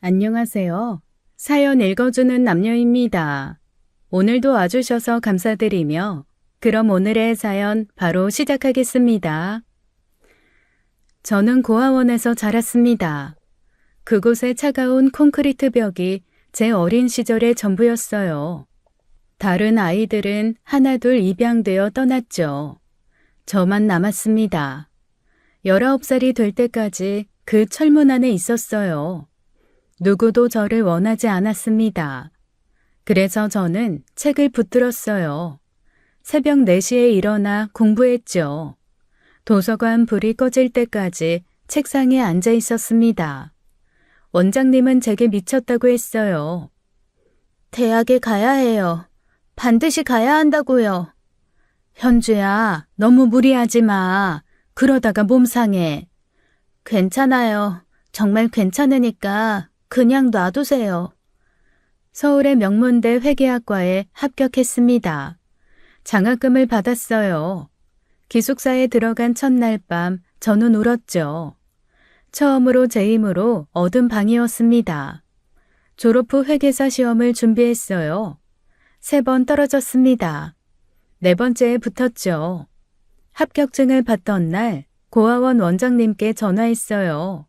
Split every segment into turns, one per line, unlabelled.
안녕하세요. 사연 읽어주는 남녀입니다. 오늘도 와주셔서 감사드리며 그럼 오늘의 사연 바로 시작하겠습니다. 저는 고아원에서 자랐습니다. 그곳의 차가운 콘크리트 벽이 제 어린 시절의 전부였어요. 다른 아이들은 하나둘 입양되어 떠났죠. 저만 남았습니다. 19살이 될 때까지 그 철문 안에 있었어요. 누구도 저를 원하지 않았습니다. 그래서 저는 책을 붙들었어요. 새벽 4시에 일어나 공부했죠. 도서관 불이 꺼질 때까지 책상에 앉아 있었습니다. 원장님은 제게 미쳤다고 했어요. 대학에 가야 해요. 반드시 가야 한다고요. 현주야, 너무 무리하지 마. 그러다가 몸 상해. 괜찮아요. 정말 괜찮으니까 그냥 놔두세요. 서울의 명문대 회계학과에 합격했습니다. 장학금을 받았어요. 기숙사에 들어간 첫날 밤 저는 울었죠. 처음으로 제 힘으로 얻은 방이었습니다. 졸업 후 회계사 시험을 준비했어요. 3번 떨어졌습니다. 4번째에 붙었죠. 합격증을 받던 날 고아원 원장님께 전화했어요.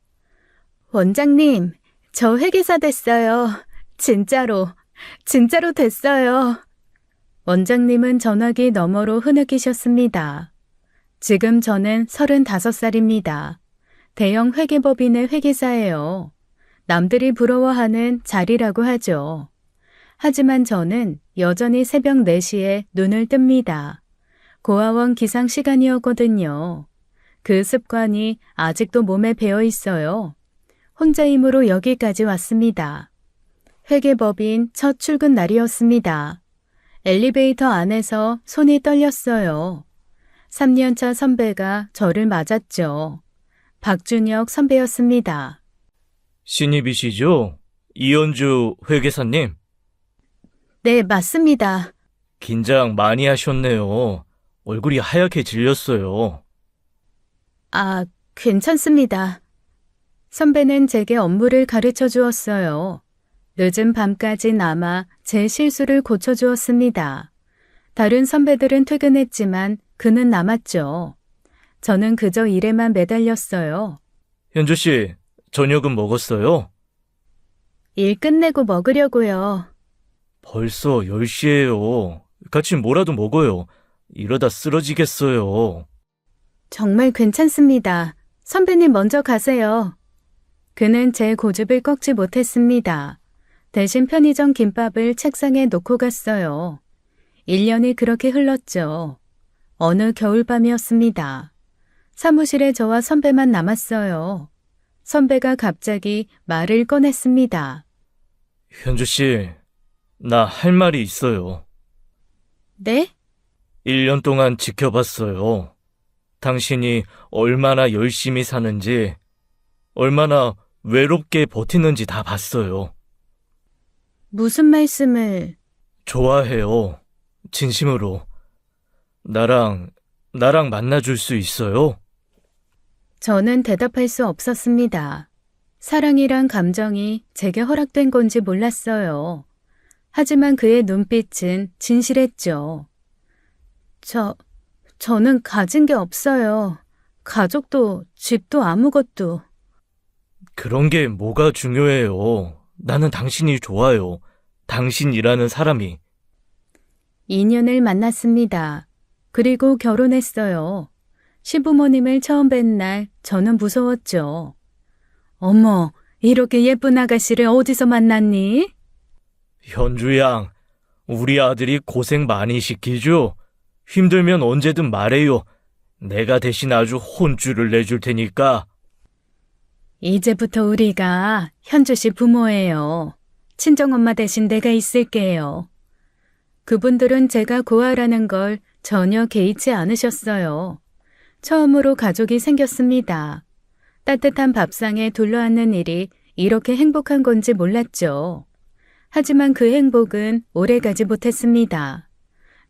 원장님, 저 회계사 됐어요. 진짜로 됐어요. 원장님은 전화기 너머로 흐느끼셨습니다. 지금 저는 35살입니다. 대형 회계법인의 회계사예요. 남들이 부러워하는 자리라고 하죠. 하지만 저는 여전히 새벽 4시에 눈을 뜹니다. 고아원 기상 시간이었거든요. 그 습관이 아직도 몸에 배어 있어요. 혼자 힘으로 여기까지 왔습니다. 회계법인 첫 출근 날이었습니다. 엘리베이터 안에서 손이 떨렸어요. 3년차 선배가 저를 맞았죠. 박준혁 선배였습니다.
신입이시죠? 이현주 회계사님.
네, 맞습니다.
긴장 많이 하셨네요. 얼굴이 하얗게 질렸어요.
아, 괜찮습니다. 선배는 제게 업무를 가르쳐 주었어요. 늦은 밤까지 남아 제 실수를 고쳐주었습니다. 다른 선배들은 퇴근했지만 그는 남았죠. 저는 그저 일에만 매달렸어요.
현주 씨, 저녁은 먹었어요?
일 끝내고 먹으려고요.
벌써 10시예요. 같이 뭐라도 먹어요. 이러다 쓰러지겠어요.
정말 괜찮습니다. 선배님 먼저 가세요. 그는 제 고집을 꺾지 못했습니다. 대신 편의점 김밥을 책상에 놓고 갔어요. 1년이 그렇게 흘렀죠. 어느 겨울밤이었습니다. 사무실에 저와 선배만 남았어요. 선배가 갑자기 말을 꺼냈습니다.
현주 씨, 나 할 말이 있어요.
네?
1년 동안 지켜봤어요. 당신이 얼마나 열심히 사는지, 얼마나 외롭게 버티는지 다 봤어요.
무슨 말씀을...
좋아해요. 진심으로. 나랑 만나줄 수 있어요?
저는 대답할 수 없었습니다. 사랑이란 감정이 제게 허락된 건지 몰랐어요. 하지만 그의 눈빛은 진실했죠. 저는 가진 게 없어요. 가족도, 집도 아무것도.
그런 게 뭐가 중요해요. 나는 당신이 좋아요. 당신이라는 사람이.
2년을 만났습니다. 그리고 결혼했어요. 시부모님을 처음 뵌 날 저는 무서웠죠. 어머, 이렇게 예쁜 아가씨를 어디서 만났니?
현주 양, 우리 아들이 고생 많이 시키죠? 힘들면 언제든 말해요. 내가 대신 아주 혼쭐을 내줄 테니까.
이제부터 우리가 현주 씨 부모예요. 친정엄마 대신 내가 있을게요. 그분들은 제가 고아라는 걸 전혀 개의치 않으셨어요. 처음으로 가족이 생겼습니다. 따뜻한 밥상에 둘러앉는 일이 이렇게 행복한 건지 몰랐죠. 하지만 그 행복은 오래가지 못했습니다.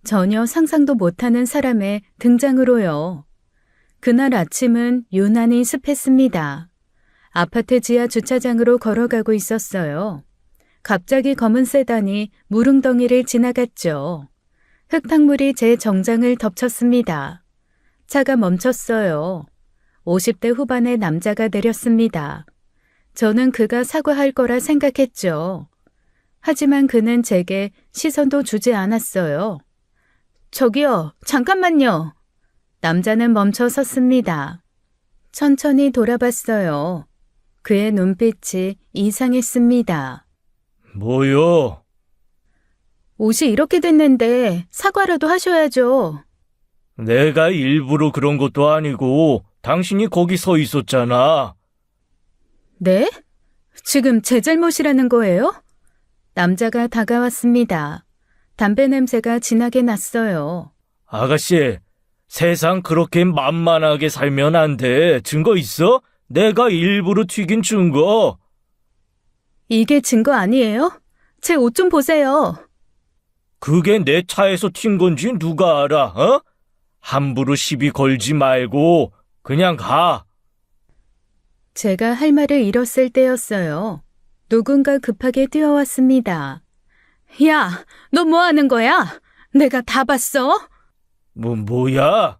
전혀 상상도 못하는 사람의 등장으로요. 그날 아침은 유난히 습했습니다. 아파트 지하 주차장으로 걸어가고 있었어요. 갑자기 검은 세단이 무릉덩이를 지나갔죠. 흙탕물이 제 정장을 덮쳤습니다. 차가 멈췄어요. 50대 후반의 남자가 내렸습니다. 저는 그가 사과할 거라 생각했죠. 하지만 그는 제게 시선도 주지 않았어요. 저기요, 잠깐만요. 남자는 멈춰 섰습니다. 천천히 돌아봤어요. 그의 눈빛이 이상했습니다.
뭐요?
옷이 이렇게 됐는데 사과라도 하셔야죠.
내가 일부러 그런 것도 아니고 당신이 거기 서 있었잖아.
네? 지금 제 잘못이라는 거예요? 남자가 다가왔습니다. 담배 냄새가 진하게 났어요.
아가씨, 세상 그렇게 만만하게 살면 안 돼. 증거 있어? 내가 일부러 튀긴 증거.
이게 증거 아니에요? 제 옷 좀 보세요.
그게 내 차에서 튄 건지 누가 알아, 어? 함부로 시비 걸지 말고 그냥 가.
제가 할 말을 잃었을 때였어요. 누군가 급하게 뛰어왔습니다. 야, 너 뭐 하는 거야? 내가 다 봤어?
뭐야?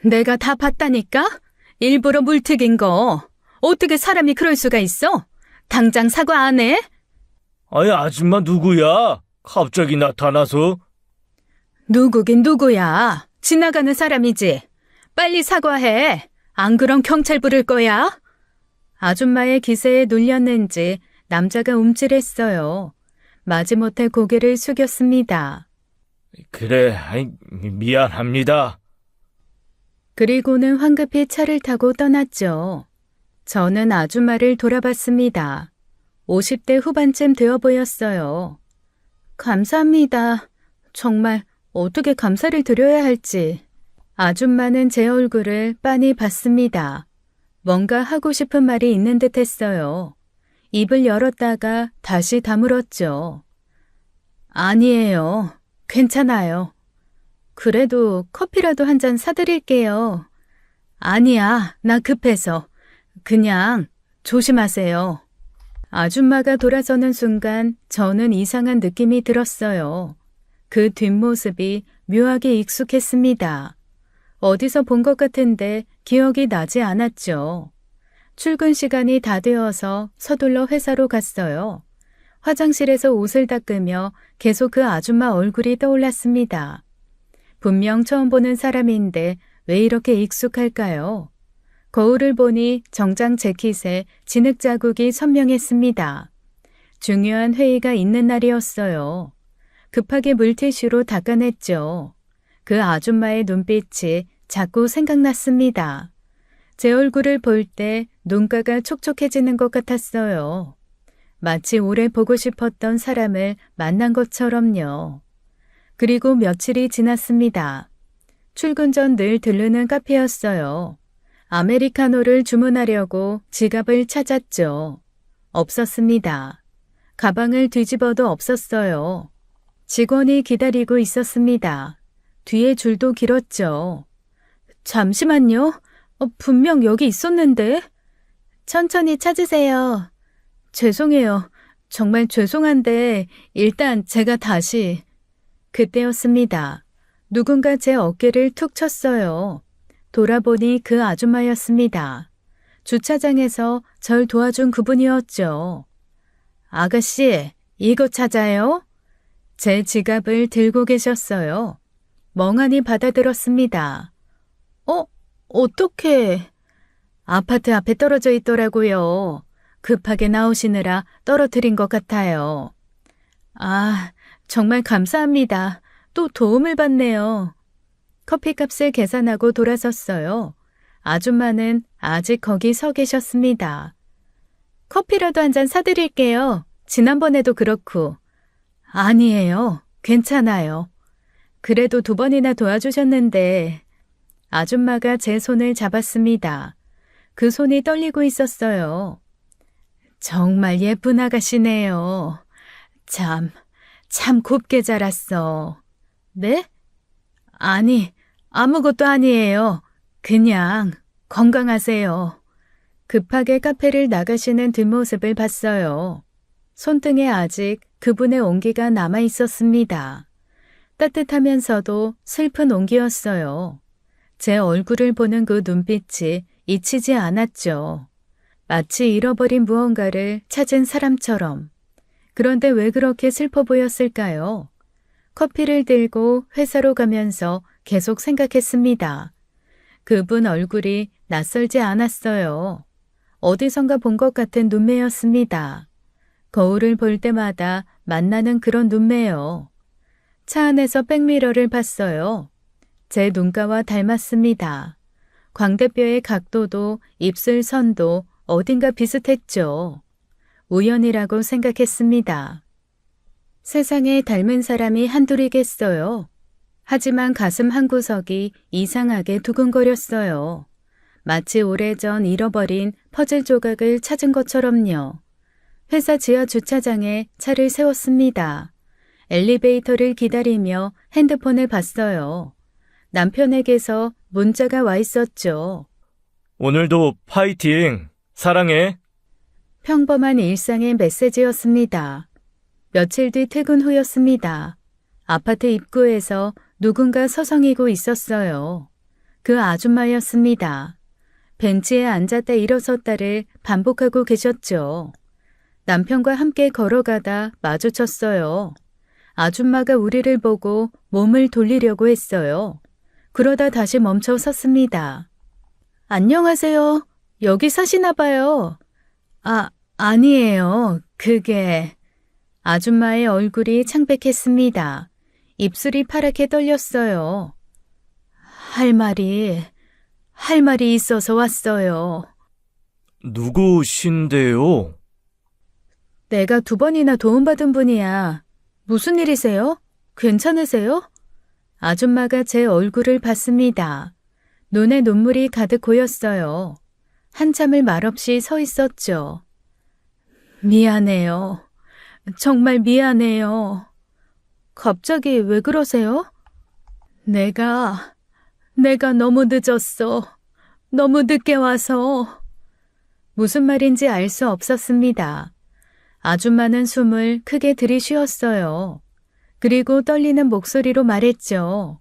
내가 다 봤다니까? 일부러 물 튀긴 거. 어떻게 사람이 그럴 수가 있어? 당장 사과 안 해?
아니, 아줌마 누구야? 갑자기 나타나서.
누구긴 누구야. 지나가는 사람이지. 빨리 사과해. 안 그럼 경찰 부를 거야. 아줌마의 기세에 눌렸는지 남자가 움찔했어요. 마지못해 고개를 숙였습니다.
그래, 아이, 미안합니다.
그리고는 황급히 차를 타고 떠났죠. 저는 아줌마를 돌아봤습니다. 50대 후반쯤 되어 보였어요. 감사합니다. 정말 어떻게 감사를 드려야 할지. 아줌마는 제 얼굴을 빤히 봤습니다. 뭔가 하고 싶은 말이 있는 듯 했어요. 입을 열었다가 다시 다물었죠. 아니에요. 괜찮아요. 그래도 커피라도 한 잔 사드릴게요. 아니야, 나 급해서. 그냥 조심하세요. 아줌마가 돌아서는 순간 저는 이상한 느낌이 들었어요. 그 뒷모습이 묘하게 익숙했습니다. 어디서 본 것 같은데 기억이 나지 않았죠. 출근 시간이 다 되어서 서둘러 회사로 갔어요. 화장실에서 옷을 닦으며 계속 그 아줌마 얼굴이 떠올랐습니다. 분명 처음 보는 사람인데 왜 이렇게 익숙할까요? 거울을 보니 정장 재킷에 진흙 자국이 선명했습니다. 중요한 회의가 있는 날이었어요. 급하게 물티슈로 닦아냈죠. 그 아줌마의 눈빛이 자꾸 생각났습니다. 제 얼굴을 볼 때 눈가가 촉촉해지는 것 같았어요. 마치 오래 보고 싶었던 사람을 만난 것처럼요. 그리고 며칠이 지났습니다. 출근 전 늘 들르는 카페였어요. 아메리카노를 주문하려고 지갑을 찾았죠. 없었습니다. 가방을 뒤집어도 없었어요. 직원이 기다리고 있었습니다. 뒤에 줄도 길었죠. 잠시만요. 분명 여기 있었는데. 천천히 찾으세요. 죄송해요. 정말 죄송한데 일단 제가 다시. 그때였습니다. 누군가 제 어깨를 툭 쳤어요. 돌아보니 그 아줌마였습니다. 주차장에서 절 도와준 그분이었죠. 아가씨, 이거 찾아요? 제 지갑을 들고 계셨어요. 멍하니 받아들었습니다. 어떡해. 아파트 앞에 떨어져 있더라고요. 급하게 나오시느라 떨어뜨린 것 같아요. 아, 정말 감사합니다. 또 도움을 받네요. 커피값을 계산하고 돌아섰어요. 아줌마는 아직 거기 서 계셨습니다. 커피라도 한 잔 사드릴게요. 지난번에도 그렇고. 아니에요. 괜찮아요. 그래도 2번이나 도와주셨는데. 아줌마가 제 손을 잡았습니다. 그 손이 떨리고 있었어요. 정말 예쁜 아가씨네요. 참 곱게 자랐어. 네? 아니, 아무것도 아니에요. 그냥 건강하세요. 급하게 카페를 나가시는 뒷모습을 봤어요. 손등에 아직 그분의 온기가 남아 있었습니다. 따뜻하면서도 슬픈 온기였어요. 제 얼굴을 보는 그 눈빛이 잊히지 않았죠. 마치 잃어버린 무언가를 찾은 사람처럼. 그런데 왜 그렇게 슬퍼 보였을까요? 커피를 들고 회사로 가면서 계속 생각했습니다. 그분 얼굴이 낯설지 않았어요. 어디선가 본 것 같은 눈매였습니다. 거울을 볼 때마다 만나는 그런 눈매요. 차 안에서 백미러를 봤어요. 제 눈가와 닮았습니다. 광대뼈의 각도도 입술 선도 어딘가 비슷했죠. 우연이라고 생각했습니다. 세상에 닮은 사람이 한둘이겠어요. 하지만 가슴 한구석이 이상하게 두근거렸어요. 마치 오래전 잃어버린 퍼즐 조각을 찾은 것처럼요. 회사 지하 주차장에 차를 세웠습니다. 엘리베이터를 기다리며 핸드폰을 봤어요. 남편에게서 문자가 와 있었죠.
오늘도 파이팅! 사랑해!
평범한 일상의 메시지였습니다. 며칠 뒤 퇴근 후였습니다. 아파트 입구에서 누군가 서성이고 있었어요. 그 아줌마였습니다. 벤치에 앉았다 일어섰다를 반복하고 계셨죠. 남편과 함께 걸어가다 마주쳤어요. 아줌마가 우리를 보고 몸을 돌리려고 했어요. 그러다 다시 멈춰 섰습니다. 안녕하세요. 여기 사시나 봐요. 아니에요. 그게... 아줌마의 얼굴이 창백했습니다. 입술이 파랗게 떨렸어요. 할 말이 있어서 왔어요.
누구신데요?
내가 2번이나 도움받은 분이야. 무슨 일이세요? 괜찮으세요? 아줌마가 제 얼굴을 봤습니다. 눈에 눈물이 가득 고였어요. 한참을 말없이 서 있었죠. 미안해요. 정말 미안해요. 갑자기 왜 그러세요? 내가 너무 늦었어. 너무 늦게 와서. 무슨 말인지 알 수 없었습니다. 아줌마는 숨을 크게 들이쉬었어요. 그리고 떨리는 목소리로 말했죠.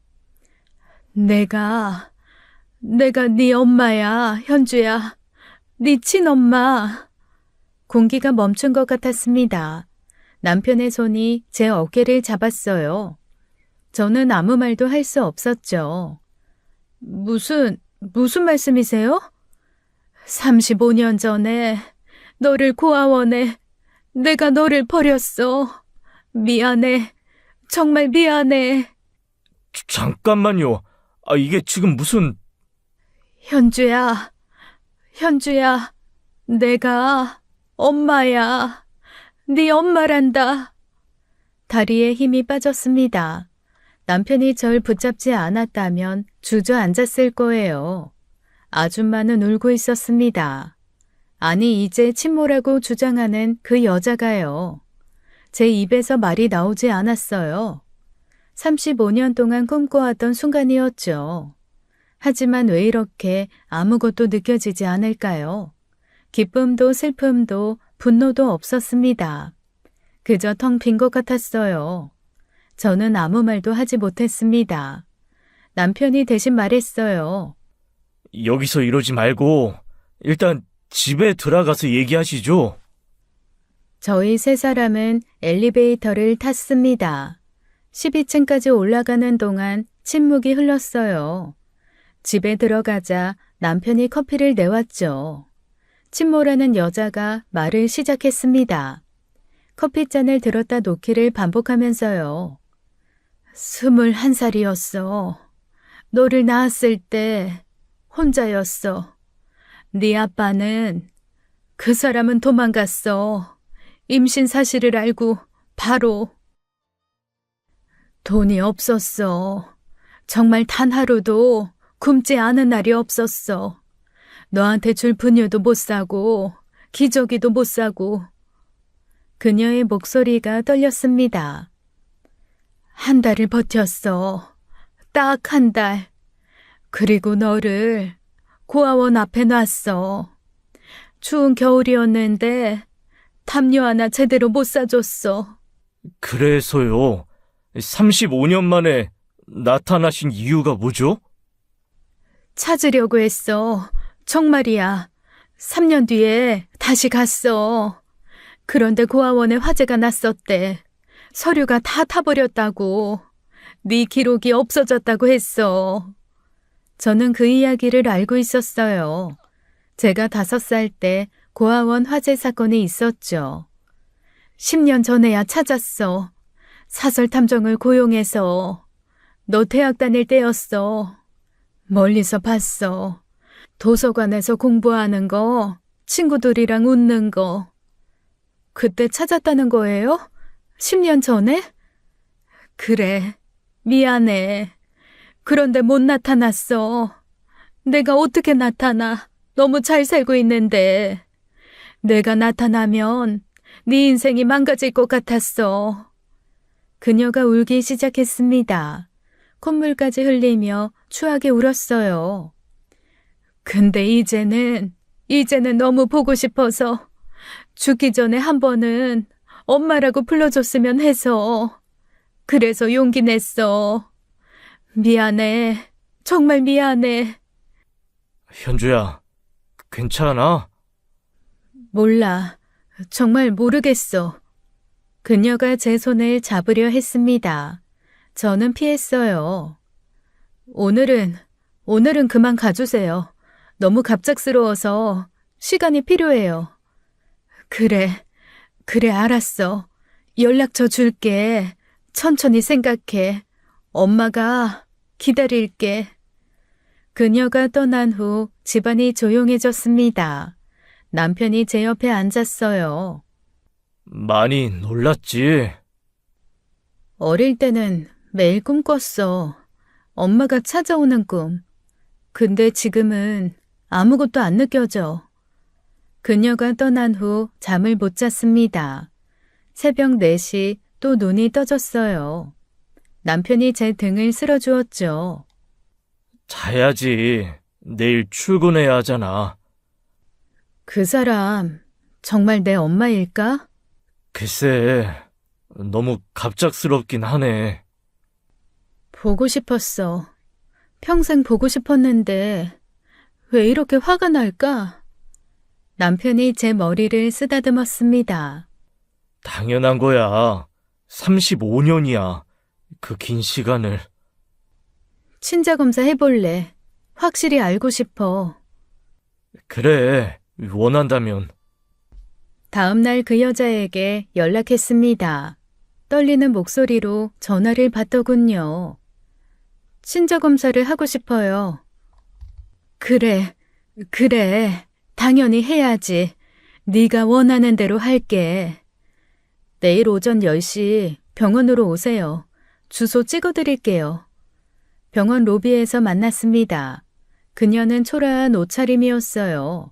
내가 네 엄마야, 현주야. 네 친엄마. 공기가 멈춘 것 같았습니다. 남편의 손이 제 어깨를 잡았어요. 저는 아무 말도 할 수 없었죠. 무슨 말씀이세요? 35년 전에 너를 고아원에 내가 너를 버렸어. 미안해. 정말 미안해.
잠깐만요. 이게 지금 무슨...
현주야, 내가 엄마야. 네 엄마란다. 다리에 힘이 빠졌습니다. 남편이 절 붙잡지 않았다면 주저앉았을 거예요. 아줌마는 울고 있었습니다. 아니, 이제 친모라고 주장하는 그 여자가요. 제 입에서 말이 나오지 않았어요. 35년 동안 꿈꿔왔던 순간이었죠. 하지만 왜 이렇게 아무것도 느껴지지 않을까요? 기쁨도 슬픔도 분노도 없었습니다. 그저 텅 빈 것 같았어요. 저는 아무 말도 하지 못했습니다. 남편이 대신 말했어요.
여기서 이러지 말고 일단 집에 들어가서 얘기하시죠.
저희 3사람은 엘리베이터를 탔습니다. 12층까지 올라가는 동안 침묵이 흘렀어요. 집에 들어가자 남편이 커피를 내왔죠. 친모라는 여자가 말을 시작했습니다. 커피잔을 들었다 놓기를 반복하면서요. 21살이었어. 너를 낳았을 때 혼자였어. 네 아빠는 그 사람은 도망갔어. 임신 사실을 알고 바로. 돈이 없었어. 정말 단 하루도 굶지 않은 날이 없었어. 너한테 줄 분유도 못 사고 기저귀도 못 사고. 그녀의 목소리가 떨렸습니다. 1달을 버텼어. 딱 1달. 그리고 너를 고아원 앞에 놨어. 추운 겨울이었는데 담요 하나 제대로 못 사줬어.
그래서요. 35년 만에 나타나신 이유가 뭐죠?
찾으려고 했어. 정말이야. 3년 뒤에 다시 갔어. 그런데 고아원에 화재가 났었대. 서류가 다 타버렸다고. 네 기록이 없어졌다고 했어. 저는 그 이야기를 알고 있었어요. 제가 5살 때 고아원 화재 사건이 있었죠. 10년 전에야 찾았어. 사설 탐정을 고용해서. 너 대학 다닐 때였어. 멀리서 봤어. 도서관에서 공부하는 거, 친구들이랑 웃는 거. 그때 찾았다는 거예요? 10년 전에? 그래, 미안해. 그런데 못 나타났어. 내가 어떻게 나타나? 너무 잘 살고 있는데. 내가 나타나면 네 인생이 망가질 것 같았어. 그녀가 울기 시작했습니다. 콧물까지 흘리며 추하게 울었어요. 근데 이제는 너무 보고 싶어서 죽기 전에 한 번은 엄마라고 불러줬으면 해서. 그래서 용기 냈어. 미안해. 정말 미안해.
현주야, 괜찮아?
몰라. 정말 모르겠어. 그녀가 제 손을 잡으려 했습니다. 저는 피했어요. 오늘은 그만 가주세요. 너무 갑작스러워서 시간이 필요해요. 그래, 알았어. 연락처 줄게. 천천히 생각해. 엄마가 기다릴게. 그녀가 떠난 후 집안이 조용해졌습니다. 남편이 제 옆에 앉았어요.
많이 놀랐지?
어릴 때는 매일 꿈꿨어. 엄마가 찾아오는 꿈. 근데 지금은 아무것도 안 느껴져. 그녀가 떠난 후 잠을 못 잤습니다. 새벽 4시 또 눈이 떠졌어요. 남편이 제 등을 쓸어주었죠.
자야지. 내일 출근해야 하잖아.
그 사람 정말 내 엄마일까?
글쎄, 너무 갑작스럽긴 하네.
보고 싶었어. 평생 보고 싶었는데 왜 이렇게 화가 날까? 남편이 제 머리를 쓰다듬었습니다.
당연한 거야. 35년이야. 그 긴 시간을.
친자검사 해볼래. 확실히 알고 싶어.
그래, 원한다면.
다음 날 그 여자에게 연락했습니다. 떨리는 목소리로 전화를 받더군요. 친자검사를 하고 싶어요. 그래. 당연히 해야지. 네가 원하는 대로 할게. 내일 오전 10시 병원으로 오세요. 주소 찍어드릴게요. 병원 로비에서 만났습니다. 그녀는 초라한 옷차림이었어요.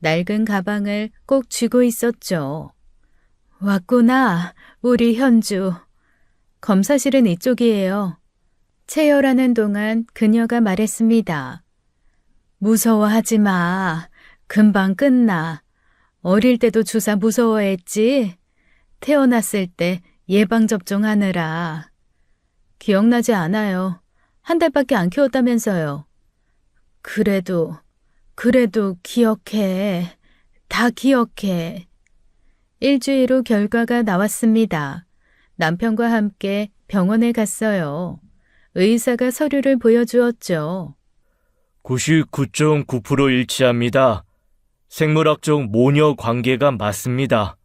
낡은 가방을 꼭 쥐고 있었죠. 왔구나, 우리 현주. 검사실은 이쪽이에요. 체열하는 동안 그녀가 말했습니다. 무서워하지 마. 금방 끝나. 어릴 때도 주사 무서워했지? 태어났을 때 예방접종하느라. 기억나지 않아요. 한 달밖에 안 키웠다면서요. 그래도 기억해. 다 기억해. 일주일 후 결과가 나왔습니다. 남편과 함께 병원에 갔어요. 의사가 서류를 보여주었죠.
99.9% 일치합니다. 생물학적 모녀 관계가 맞습니다.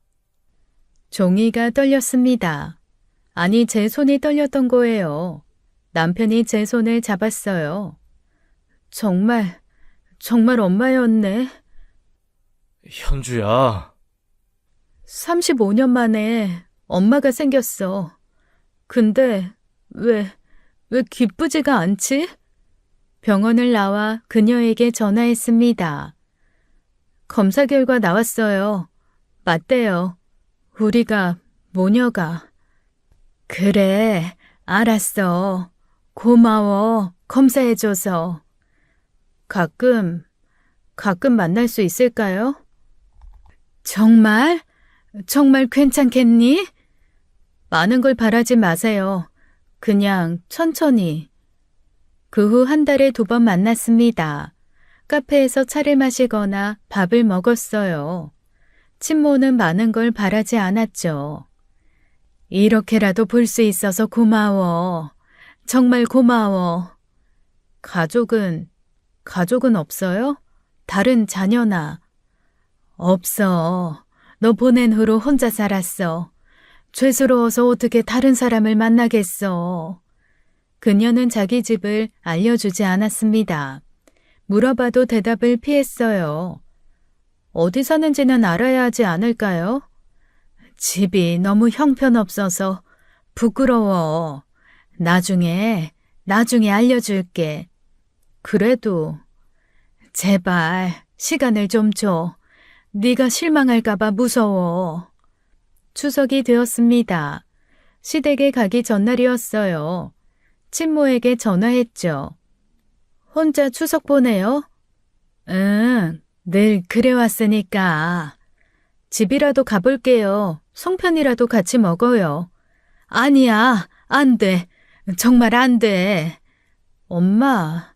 종이가 떨렸습니다. 아니, 제 손이 떨렸던 거예요. 남편이 제 손을 잡았어요. 정말 엄마였네.
현주야.
35년 만에 엄마가 생겼어. 근데 왜 기쁘지가 않지? 병원을 나와 그녀에게 전화했습니다. 검사 결과 나왔어요. 맞대요. 우리가 모녀가. 그래, 알았어. 고마워. 검사해줘서. 가끔 만날 수 있을까요? 정말? 정말 괜찮겠니? 많은 걸 바라지 마세요. 그냥 천천히. 그 후 한 달에 2번 만났습니다. 카페에서 차를 마시거나 밥을 먹었어요. 친모는 많은 걸 바라지 않았죠. 이렇게라도 볼 수 있어서 고마워. 정말 고마워. 가족은 없어요? 다른 자녀나? 없어. 너 보낸 후로 혼자 살았어. 죄스러워서 어떻게 다른 사람을 만나겠어. 그녀는 자기 집을 알려주지 않았습니다. 물어봐도 대답을 피했어요. 어디 사는지는 알아야 하지 않을까요? 집이 너무 형편없어서 부끄러워. 나중에 알려줄게. 그래도 제발 시간을 좀 줘. 네가 실망할까봐 무서워. 추석이 되었습니다. 시댁에 가기 전날이었어요. 친모에게 전화했죠. 혼자 추석 보내요? 응, 늘 그래왔으니까. 집이라도 가볼게요. 송편이라도 같이 먹어요. 아니야, 안 돼. 정말 안 돼. 엄마.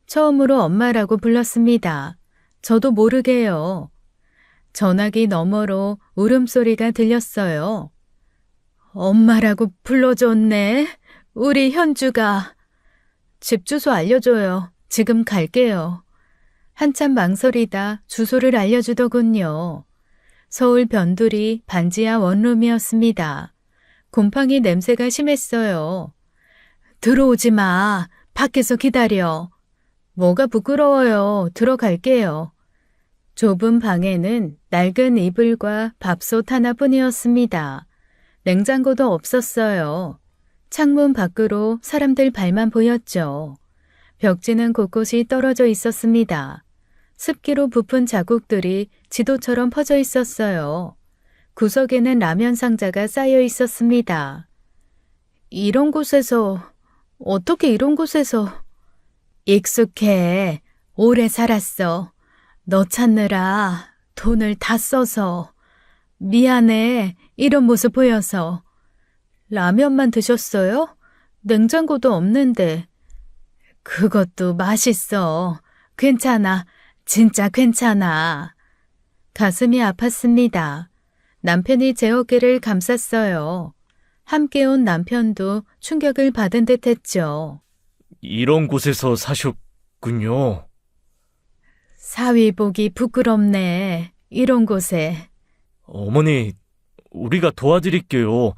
처음으로 엄마라고 불렀습니다. 저도 모르게요. 전화기 너머로 울음소리가 들렸어요. 엄마라고 불러줬네. 우리 현주가. 집 주소 알려줘요. 지금 갈게요. 한참 망설이다 주소를 알려주더군요. 서울 변두리 반지하 원룸이었습니다. 곰팡이 냄새가 심했어요. 들어오지 마. 밖에서 기다려. 뭐가 부끄러워요. 들어갈게요. 좁은 방에는 낡은 이불과 밥솥 하나뿐이었습니다. 냉장고도 없었어요. 창문 밖으로 사람들 발만 보였죠. 벽지는 곳곳이 떨어져 있었습니다. 습기로 부푼 자국들이 지도처럼 퍼져 있었어요. 구석에는 라면 상자가 쌓여 있었습니다. 어떻게 이런 곳에서. 익숙해. 오래 살았어. 너 찾느라 돈을 다 써서. 미안해. 이런 모습 보여서. 라면만 드셨어요? 냉장고도 없는데. 그것도 맛있어. 괜찮아. 진짜 괜찮아. 가슴이 아팠습니다. 남편이 제 어깨를 감쌌어요. 함께 온 남편도 충격을 받은 듯 했죠.
이런 곳에서 사셨군요.
사위 보기 부끄럽네. 이런 곳에.
어머니, 우리가 도와드릴게요.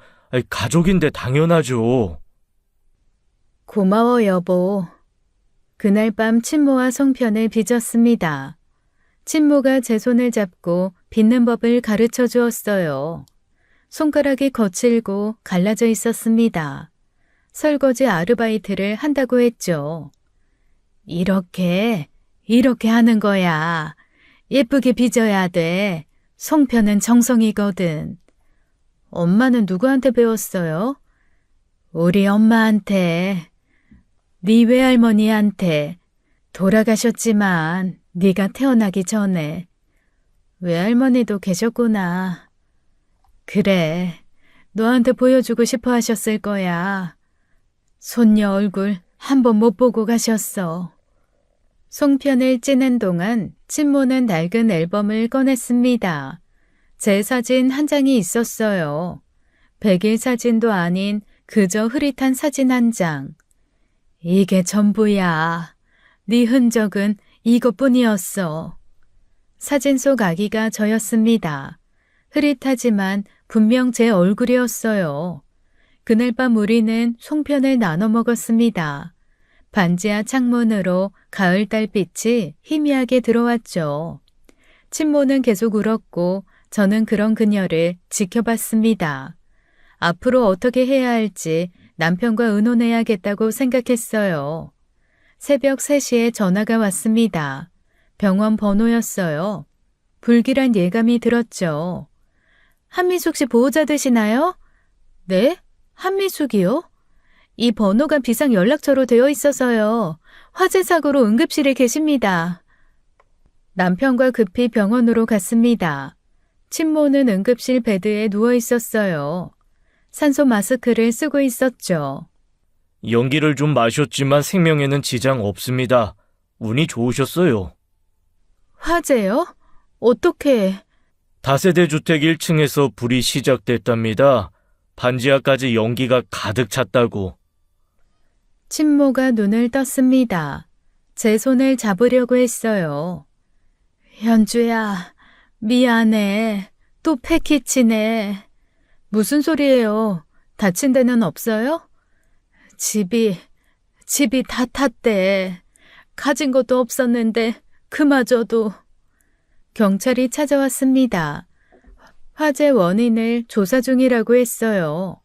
가족인데 당연하죠.
고마워 여보. 그날 밤 친모와 송편을 빚었습니다. 친모가 제 손을 잡고 빚는 법을 가르쳐 주었어요. 손가락이 거칠고 갈라져 있었습니다. 설거지 아르바이트를 한다고 했죠. 이렇게 하는 거야. 예쁘게 빚어야 돼. 송편은 정성이거든. 엄마는 누구한테 배웠어요? 우리 엄마한테. 네 외할머니한테. 돌아가셨지만 네가 태어나기 전에. 외할머니도 계셨구나. 그래, 너한테 보여주고 싶어 하셨을 거야. 손녀 얼굴 한 번 못 보고 가셨어. 송편을 찌는 동안 친모는 낡은 앨범을 꺼냈습니다. 제 사진 한 장이 있었어요. 100일 사진도 아닌 그저 흐릿한 사진 한 장. 이게 전부야. 네 흔적은 이것뿐이었어. 사진 속 아기가 저였습니다. 흐릿하지만 분명 제 얼굴이었어요. 그날 밤 우리는 송편을 나눠 먹었습니다. 반지하 창문으로 가을 달빛이 희미하게 들어왔죠. 친모는 계속 울었고 저는 그런 그녀를 지켜봤습니다. 앞으로 어떻게 해야 할지 남편과 의논해야겠다고 생각했어요. 새벽 3시에 전화가 왔습니다. 병원 번호였어요. 불길한 예감이 들었죠. 한미숙 씨 보호자 되시나요? 네? 한미숙이요? 이 번호가 비상 연락처로 되어 있어서요. 화재 사고로 응급실에 계십니다. 남편과 급히 병원으로 갔습니다. 친모는 응급실 베드에 누워 있었어요. 산소 마스크를 쓰고 있었죠.
연기를 좀 마셨지만 생명에는 지장 없습니다. 운이 좋으셨어요.
화재요? 어떻게?
다세대 주택 1층에서 불이 시작됐답니다. 반지하까지 연기가 가득 찼다고.
친모가 눈을 떴습니다. 제 손을 잡으려고 했어요. 현주야, 미안해. 또 패키치네. 무슨 소리예요? 다친 데는 없어요? 집이 다 탔대. 가진 것도 없었는데 그마저도. 경찰이 찾아왔습니다. 화재 원인을 조사 중이라고 했어요.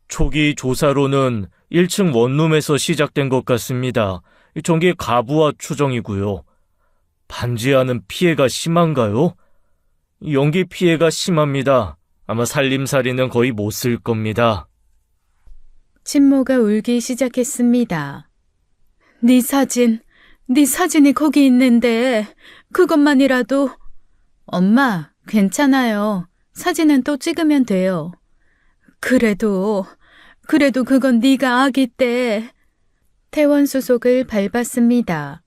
초기 조사로는 1층 원룸에서 시작된 것 같습니다. 전기 가부와 추정이고요. 반지하는 피해가 심한가요? 연기 피해가 심합니다. 아마 살림살이는 거의 못 쓸 겁니다.
친모가 울기 시작했습니다. 네 사진이 거기 있는데 그것만이라도. 엄마, 괜찮아요. 사진은 또 찍으면 돼요. 그래도 그건 네가 아기 때. 퇴원 수속을 밟았습니다.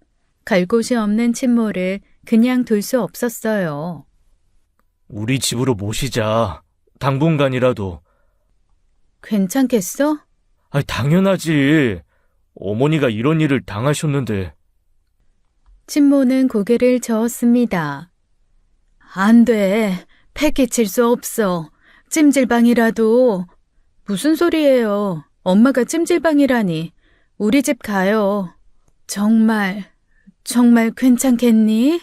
갈 곳이 없는 친모를 그냥 둘 수 없었어요.
우리 집으로 모시자. 당분간이라도.
괜찮겠어?
당연하지. 어머니가 이런 일을 당하셨는데.
친모는 고개를 저었습니다. 안 돼. 패 끼칠 수 없어. 찜질방이라도. 무슨 소리예요. 엄마가 찜질방이라니. 우리 집 가요. 정말 괜찮겠니?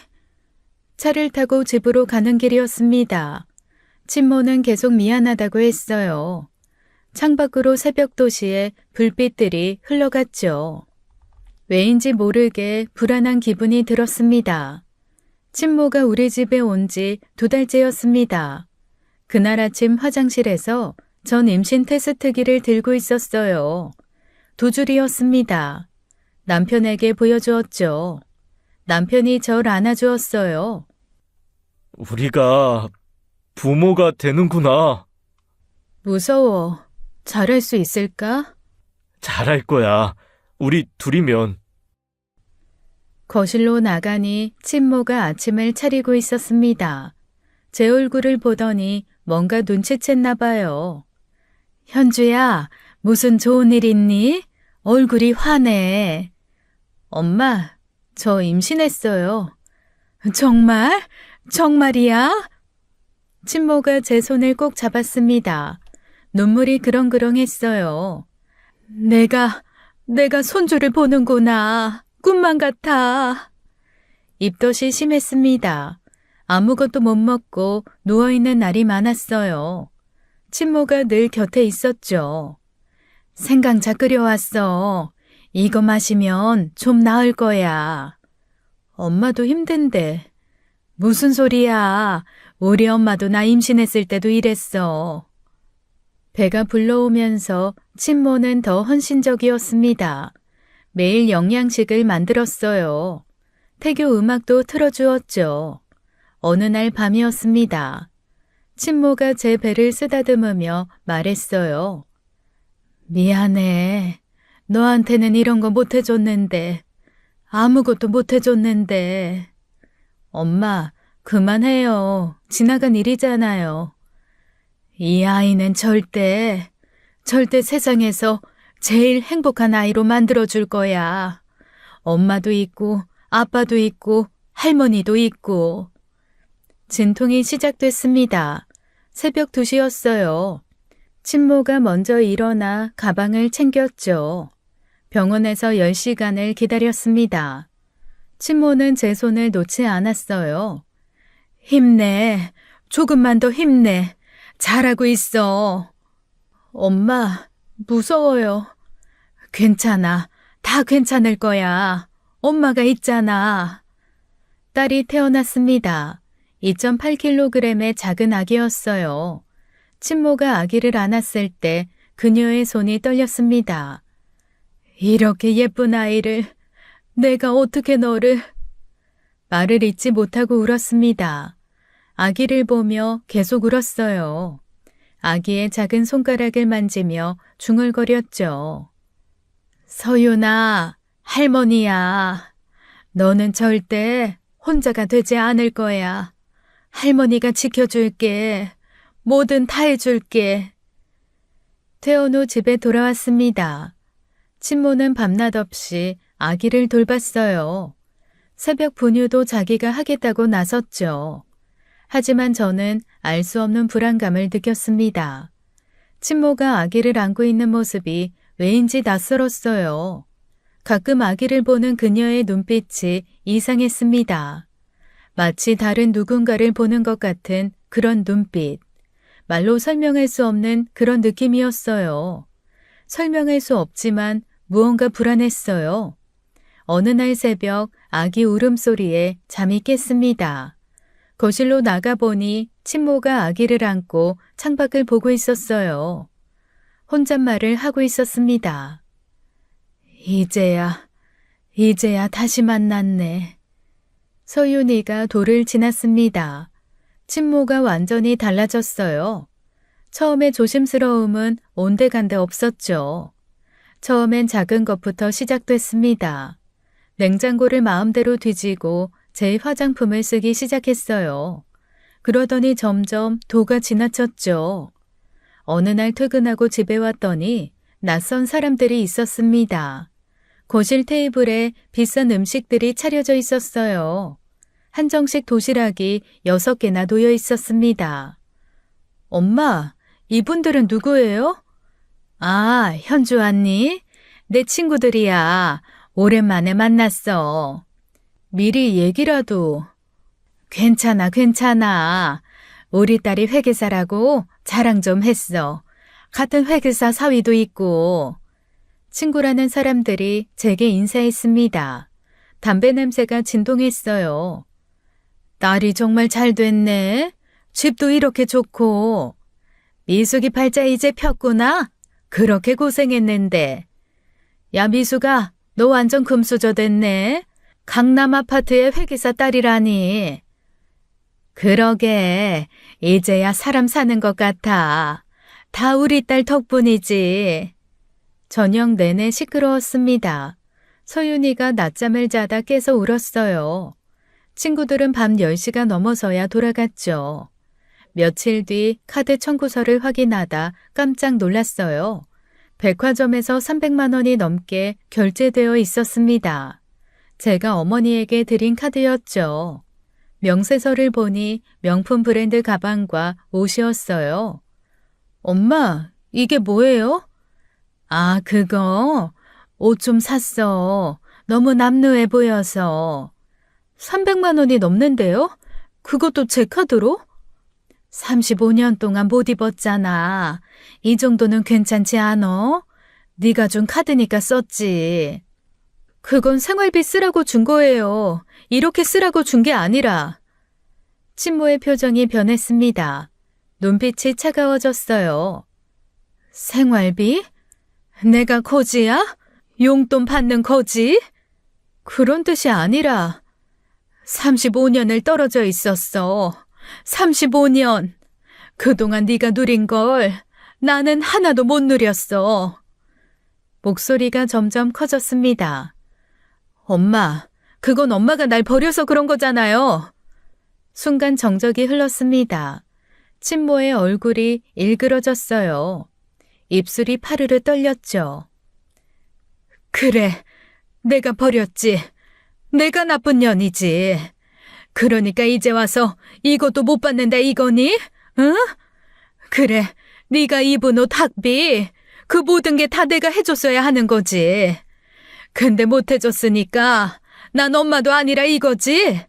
차를 타고 집으로 가는 길이었습니다. 친모는 계속 미안하다고 했어요. 창밖으로 새벽 도시에 불빛들이 흘러갔죠. 왜인지 모르게 불안한 기분이 들었습니다. 친모가 우리 집에 온 지 2달째였습니다. 그날 아침 화장실에서 전 임신 테스트기를 들고 있었어요. 2줄이었습니다. 남편에게 보여주었죠. 남편이 절 안아주었어요.
우리가 부모가 되는구나.
무서워. 잘할 수 있을까?
잘할 거야. 우리 둘이면.
거실로 나가니 친모가 아침을 차리고 있었습니다. 제 얼굴을 보더니 뭔가 눈치챘나 봐요. 현주야, 무슨 좋은 일 있니? 얼굴이 환해. 엄마, 저 임신했어요. 정말? 정말이야? 친모가 제 손을 꼭 잡았습니다. 눈물이 그렁그렁했어요. 내가 손주를 보는구나. 꿈만 같아. 입덧이 심했습니다. 아무것도 못 먹고 누워있는 날이 많았어요. 친모가 늘 곁에 있었죠. 생강차 끓여왔어. 이거 마시면 좀 나을 거야. 엄마도 힘든데. 무슨 소리야. 우리 엄마도 나 임신했을 때도 이랬어. 배가 불러오면서 친모는 더 헌신적이었습니다. 매일 영양식을 만들었어요. 태교 음악도 틀어주었죠. 어느 날 밤이었습니다. 친모가 제 배를 쓰다듬으며 말했어요. 미안해. 너한테는 이런 거 못해줬는데. 아무것도 못해줬는데. 엄마, 그만해요. 지나간 일이잖아요. 이 아이는 절대 세상에서 제일 행복한 아이로 만들어줄 거야. 엄마도 있고, 아빠도 있고, 할머니도 있고. 진통이 시작됐습니다. 새벽 2시였어요. 친모가 먼저 일어나 가방을 챙겼죠. 병원에서 10시간을 기다렸습니다. 친모는 제 손을 놓지 않았어요. 힘내. 조금만 더 힘내. 잘하고 있어. 엄마, 무서워요. 괜찮아. 다 괜찮을 거야. 엄마가 있잖아. 딸이 태어났습니다. 2.8kg의 작은 아기였어요. 친모가 아기를 안았을 때 그녀의 손이 떨렸습니다. 이렇게 예쁜 아이를, 내가 어떻게 너를. 말을 잇지 못하고 울었습니다. 아기를 보며 계속 울었어요. 아기의 작은 손가락을 만지며 중얼거렸죠. 서윤아, 할머니야. 너는 절대 혼자가 되지 않을 거야. 할머니가 지켜줄게. 뭐든 다 해줄게. 퇴원 후 집에 돌아왔습니다. 친모는 밤낮 없이 아기를 돌봤어요. 새벽 분유도 자기가 하겠다고 나섰죠. 하지만 저는 알 수 없는 불안감을 느꼈습니다. 친모가 아기를 안고 있는 모습이 왜인지 낯설었어요. 가끔 아기를 보는 그녀의 눈빛이 이상했습니다. 마치 다른 누군가를 보는 것 같은 그런 눈빛. 말로 설명할 수 없는 그런 느낌이었어요. 설명할 수 없지만 무언가 불안했어요. 어느 날 새벽 아기 울음소리에 잠이 깼습니다. 거실로 나가보니 친모가 아기를 안고 창밖을 보고 있었어요. 혼잣말을 하고 있었습니다. 이제야 다시 만났네. 서윤이가 돌을 지났습니다. 친모가 완전히 달라졌어요. 처음에 조심스러움은 온데간데 없었죠. 처음엔 작은 것부터 시작됐습니다. 냉장고를 마음대로 뒤지고 제 화장품을 쓰기 시작했어요. 그러더니 점점 도가 지나쳤죠. 어느 날 퇴근하고 집에 왔더니 낯선 사람들이 있었습니다. 거실 테이블에 비싼 음식들이 차려져 있었어요. 한정식 도시락이 6개나 놓여 있었습니다. 엄마, 이분들은 누구예요? 아, 현주 왔니? 내 친구들이야. 오랜만에 만났어. 미리 얘기라도. 괜찮아. 우리 딸이 회계사라고 자랑 좀 했어. 같은 회계사 사위도 있고. 친구라는 사람들이 제게 인사했습니다. 담배 냄새가 진동했어요. 딸이 정말 잘 됐네. 집도 이렇게 좋고. 미숙이 팔자 이제 폈구나. 그렇게 고생했는데. 야, 미숙아, 너 완전 금수저 됐네. 강남 아파트의 회계사 딸이라니. 그러게, 이제야 사람 사는 것 같아. 다 우리 딸 덕분이지. 저녁 내내 시끄러웠습니다. 서윤이가 낮잠을 자다 깨서 울었어요. 친구들은 밤 10시가 넘어서야 돌아갔죠. 며칠 뒤 카드 청구서를 확인하다 깜짝 놀랐어요. 백화점에서 300만 원이 넘게 결제되어 있었습니다. 제가 어머니에게 드린 카드였죠. 명세서를 보니 명품 브랜드 가방과 옷이었어요. 엄마, 이게 뭐예요? 아, 그거 옷 좀 샀어. 너무 남루해 보여서. 300만 원이 넘는데요? 그것도 제 카드로? 35년 동안 못 입었잖아. 이 정도는 괜찮지 않어? 네가 준 카드니까 썼지. 그건 생활비 쓰라고 준 거예요. 이렇게 쓰라고 준 게 아니라. 친모의 표정이 변했습니다. 눈빛이 차가워졌어요. 생활비? 내가 거지야? 용돈 받는 거지? 그런 뜻이 아니라 35년을 떨어져 있었어. 35년. 그동안 네가 누린 걸 나는 하나도 못 누렸어. 목소리가 점점 커졌습니다. 엄마, 그건 엄마가 날 버려서 그런 거잖아요. 순간 정적이 흘렀습니다. 친모의 얼굴이 일그러졌어요. 입술이 파르르 떨렸죠. 그래, 내가 버렸지. 내가 나쁜 년이지. 그러니까 이제 와서 이것도 못 받는다 이거니? 응? 그래, 네가 입은 옷 학비, 그 모든 게 다 내가 해줬어야 하는 거지. 근데 못 해줬으니까 난 엄마도 아니라 이거지.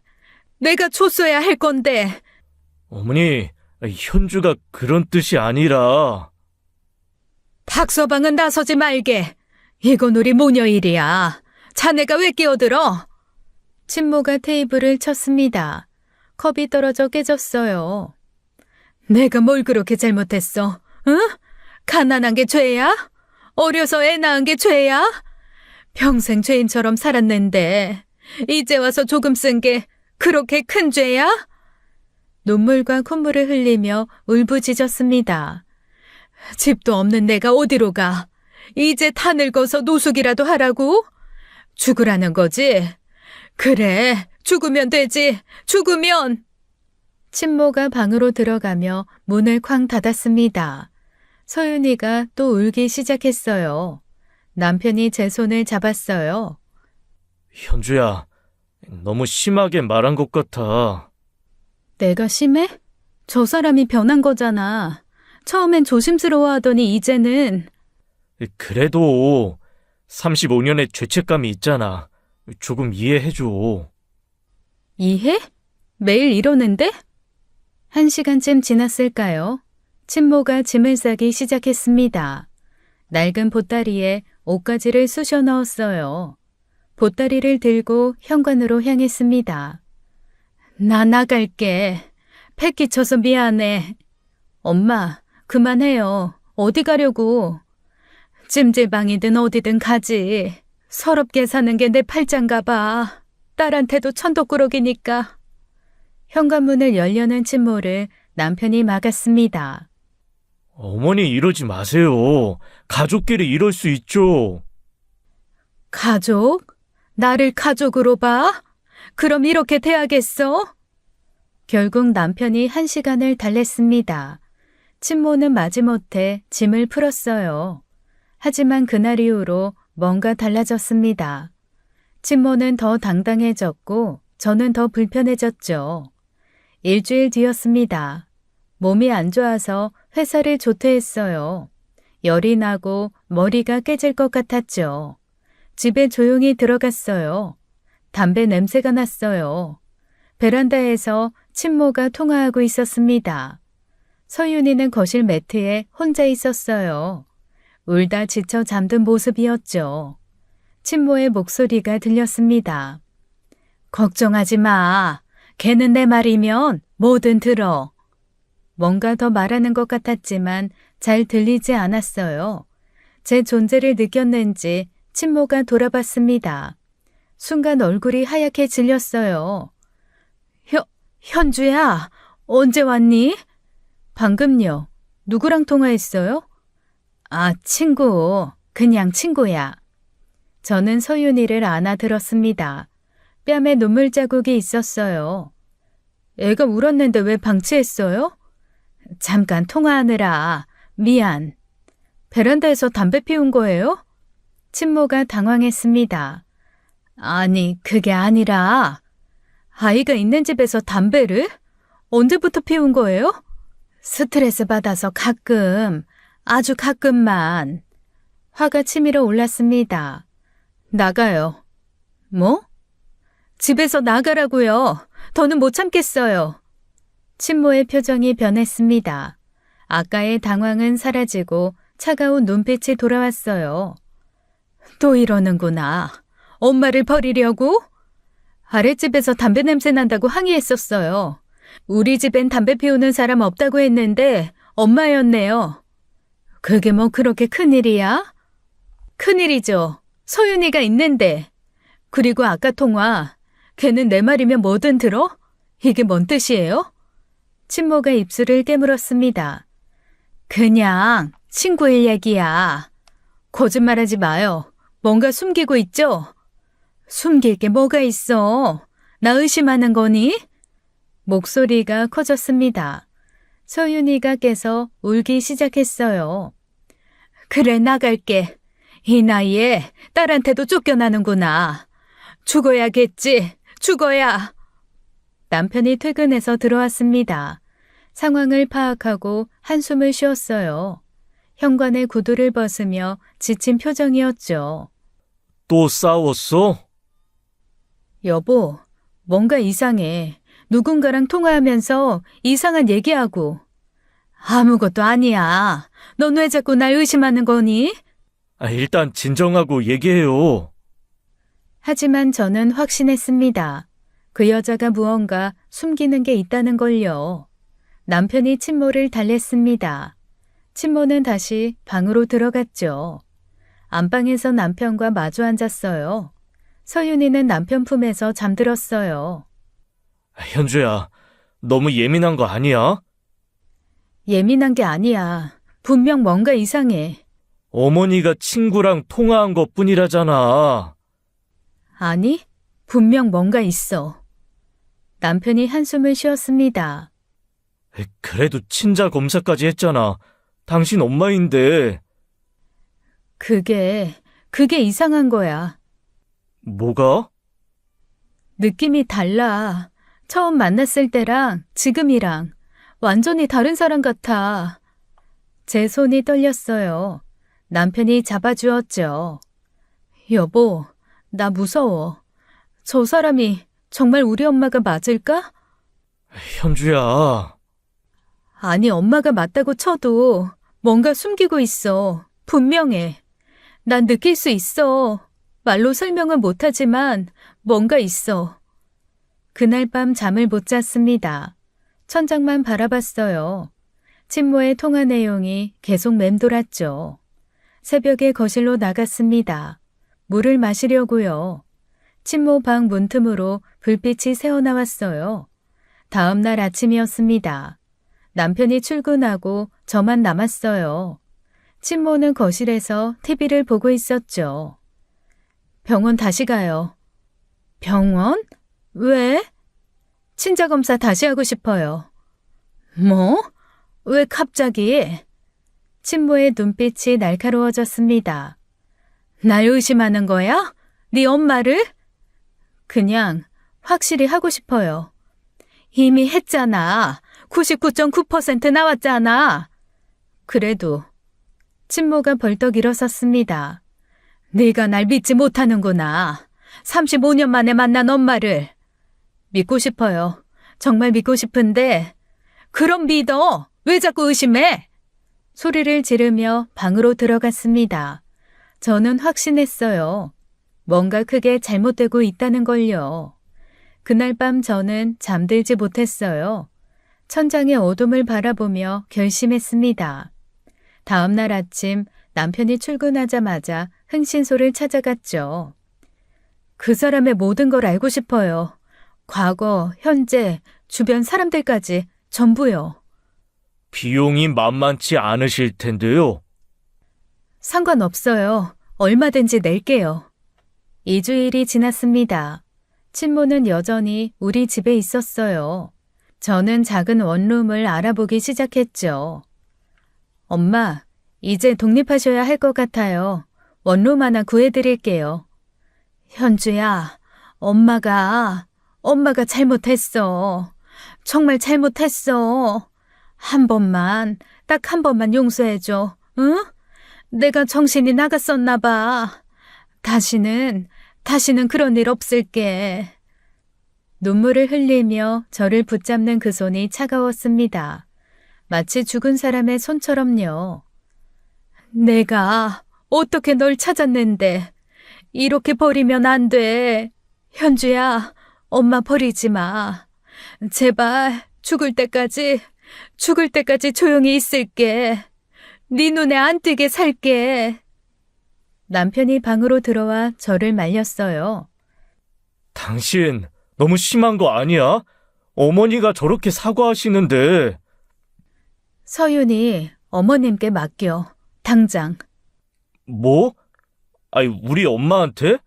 내가 줬어야 할 건데.
어머니, 현주가 그런 뜻이 아니라.
박서방은 나서지 말게. 이건 우리 모녀 일이야. 자네가 왜 끼어들어? 친모가 테이블을 쳤습니다. 컵이 떨어져 깨졌어요. 내가 뭘 그렇게 잘못했어? 응? 가난한 게 죄야? 어려서 애 낳은 게 죄야? 평생 죄인처럼 살았는데 이제 와서 조금 쓴 게 그렇게 큰 죄야? 눈물과 콧물을 흘리며 울부짖었습니다. 집도 없는 내가 어디로 가? 이제 다 늙어서 노숙이라도 하라고? 죽으라는 거지? 그래, 죽으면 되지. 죽으면! 친모가 방으로 들어가며 문을 쾅 닫았습니다. 서윤이가 또 울기 시작했어요. 남편이 제 손을 잡았어요.
현주야, 너무 심하게 말한 것 같아.
내가 심해? 저 사람이 변한 거잖아. 처음엔 조심스러워하더니 이제는.
그래도 35년의 죄책감이 있잖아. 조금 이해해줘.
이해? 매일 이러는데? 1시간쯤 지났을까요? 친모가 짐을 싸기 시작했습니다. 낡은 보따리에 옷가지를 쑤셔 넣었어요. 보따리를 들고 현관으로 향했습니다. 나 나갈게. 패 끼쳐서 미안해. 엄마, 그만해요. 어디 가려고. 찜질방이든 어디든 가지. 서럽게 사는 게 내 팔짱가 봐. 딸한테도 천도꾸러기니까. 현관문을 열려는 친모를 남편이 막았습니다.
어머니 이러지 마세요. 가족끼리 이럴 수 있죠.
가족? 나를 가족으로 봐? 그럼 이렇게 돼야겠어? 결국 남편이 1시간을 달랬습니다. 친모는 마지못해 짐을 풀었어요. 하지만 그날 이후로 뭔가 달라졌습니다. 친모는 더 당당해졌고 저는 더 불편해졌죠. 일주일 뒤였습니다. 몸이 안 좋아서 회사를 조퇴했어요. 열이 나고 머리가 깨질 것 같았죠. 집에 조용히 들어갔어요. 담배 냄새가 났어요. 베란다에서 친모가 통화하고 있었습니다. 서윤이는 거실 매트에 혼자 있었어요. 울다 지쳐 잠든 모습이었죠. 친모의 목소리가 들렸습니다. 걱정하지 마. 걔는 내 말이면 뭐든 들어. 뭔가 더 말하는 것 같았지만 잘 들리지 않았어요. 제 존재를 느꼈는지 친모가 돌아봤습니다. 순간 얼굴이 하얗게 질렸어요. 현주야, 언제 왔니? 방금요. 누구랑 통화했어요? 아, 친구. 그냥 친구야. 저는 서윤이를 안아들었습니다. 뺨에 눈물 자국이 있었어요. 애가 울었는데 왜 방치했어요? 잠깐 통화하느라. 미안. 베란다에서 담배 피운 거예요? 친모가 당황했습니다. 아니, 그게 아니라 아이가 있는 집에서 담배를? 언제부터 피운 거예요? 스트레스 받아서 가끔, 아주 가끔만. 화가 치밀어 올랐습니다. 나가요. 뭐? 집에서 나가라고요. 더는 못 참겠어요. 친모의 표정이 변했습니다. 아까의 당황은 사라지고 차가운 눈빛이 돌아왔어요. 또 이러는구나. 엄마를 버리려고? 아랫집에서 담배 냄새 난다고 항의했었어요. 우리 집엔 담배 피우는 사람 없다고 했는데 엄마였네요. 그게 뭐 그렇게 큰일이야? 큰일이죠. 서윤이가 있는데. 그리고 아까 통화. 걔는 내 말이면 뭐든 들어? 이게 뭔 뜻이에요? 친모가 입술을 깨물었습니다. 그냥 친구일 얘기야. 거짓말하지 마요. 뭔가 숨기고 있죠? 숨길 게 뭐가 있어? 나 의심하는 거니? 목소리가 커졌습니다. 서윤이가 깨서 울기 시작했어요. 그래, 나갈게. 이 나이에 딸한테도 쫓겨나는구나. 죽어야겠지. 죽어야. 남편이 퇴근해서 들어왔습니다. 상황을 파악하고 한숨을 쉬었어요. 현관에 구두를 벗으며 지친 표정이었죠.
또 싸웠어?
여보, 뭔가 이상해. 누군가랑 통화하면서 이상한 얘기하고. 아무것도 아니야. 넌 왜 자꾸 날 의심하는 거니?
일단 진정하고 얘기해요.
하지만 저는 확신했습니다. 그 여자가 무언가 숨기는 게 있다는 걸요. 남편이 친모를 달랬습니다. 친모는 다시 방으로 들어갔죠. 안방에서 남편과 마주 앉았어요. 서윤이는 남편 품에서 잠들었어요.
현주야, 너무 예민한 거 아니야?
예민한 게 아니야. 분명 뭔가 이상해.
어머니가 친구랑 통화한 것뿐이라잖아.
아니, 분명 뭔가 있어. 남편이 한숨을 쉬었습니다.
그래도 친자 검사까지 했잖아. 당신 엄마인데.
그게 이상한 거야.
뭐가?
느낌이 달라. 처음 만났을 때랑 지금이랑 완전히 다른 사람 같아. 제 손이 떨렸어요. 남편이 잡아주었죠. 여보, 나 무서워. 저 사람이 정말 우리 엄마가 맞을까?
현주야.
아니, 엄마가 맞다고 쳐도 뭔가 숨기고 있어. 분명해. 난 느낄 수 있어. 말로 설명은 못하지만 뭔가 있어. 그날 밤 잠을 못 잤습니다. 천장만 바라봤어요. 친모의 통화 내용이 계속 맴돌았죠. 새벽에 거실로 나갔습니다. 물을 마시려고요. 친모 방 문틈으로 불빛이 새어나왔어요. 다음 날 아침이었습니다. 남편이 출근하고 저만 남았어요. 친모는 거실에서 TV를 보고 있었죠. 병원 다시 가요. 병원? 왜? 친자검사 다시 하고 싶어요. 뭐? 왜 갑자기? 친모의 눈빛이 날카로워졌습니다. 날 의심하는 거야? 네 엄마를? 그냥 확실히 하고 싶어요. 이미 했잖아. 99.9% 나왔잖아. 그래도 친모가 벌떡 일어섰습니다. 네가 날 믿지 못하는구나. 35년 만에 만난 엄마를. 믿고 싶어요. 정말 믿고 싶은데 그럼 믿어. 왜 자꾸 의심해? 소리를 지르며 방으로 들어갔습니다. 저는 확신했어요. 뭔가 크게 잘못되고 있다는 걸요. 그날 밤 저는 잠들지 못했어요. 천장의 어둠을 바라보며 결심했습니다. 다음 날 아침 남편이 출근하자마자 흥신소를 찾아갔죠. 그 사람의 모든 걸 알고 싶어요. 과거, 현재, 주변 사람들까지 전부요.
비용이 만만치 않으실 텐데요.
상관없어요. 얼마든지 낼게요. 2주일이 지났습니다. 친모는 여전히 우리 집에 있었어요. 저는 작은 원룸을 알아보기 시작했죠. 엄마, 이제 독립하셔야 할 것 같아요. 원룸 하나 구해드릴게요. 현주야, 엄마가 잘못했어. 정말 잘못했어. 딱 한 번만 용서해줘, 응? 내가 정신이 나갔었나 봐. 다시는 그런 일 없을게. 눈물을 흘리며 저를 붙잡는 그 손이 차가웠습니다. 마치 죽은 사람의 손처럼요. 내가 어떻게 널 찾았는데 이렇게 버리면 안 돼. 현주야, 엄마 버리지 마. 제발 죽을 때까지 조용히 있을게. 네 눈에 안 띄게 살게. 남편이 방으로 들어와 저를 말렸어요.
당신 너무 심한 거 아니야? 어머니가 저렇게 사과하시는데.
서윤이 어머님께 맡겨. 당장.
뭐? 아니, 우리 엄마한테?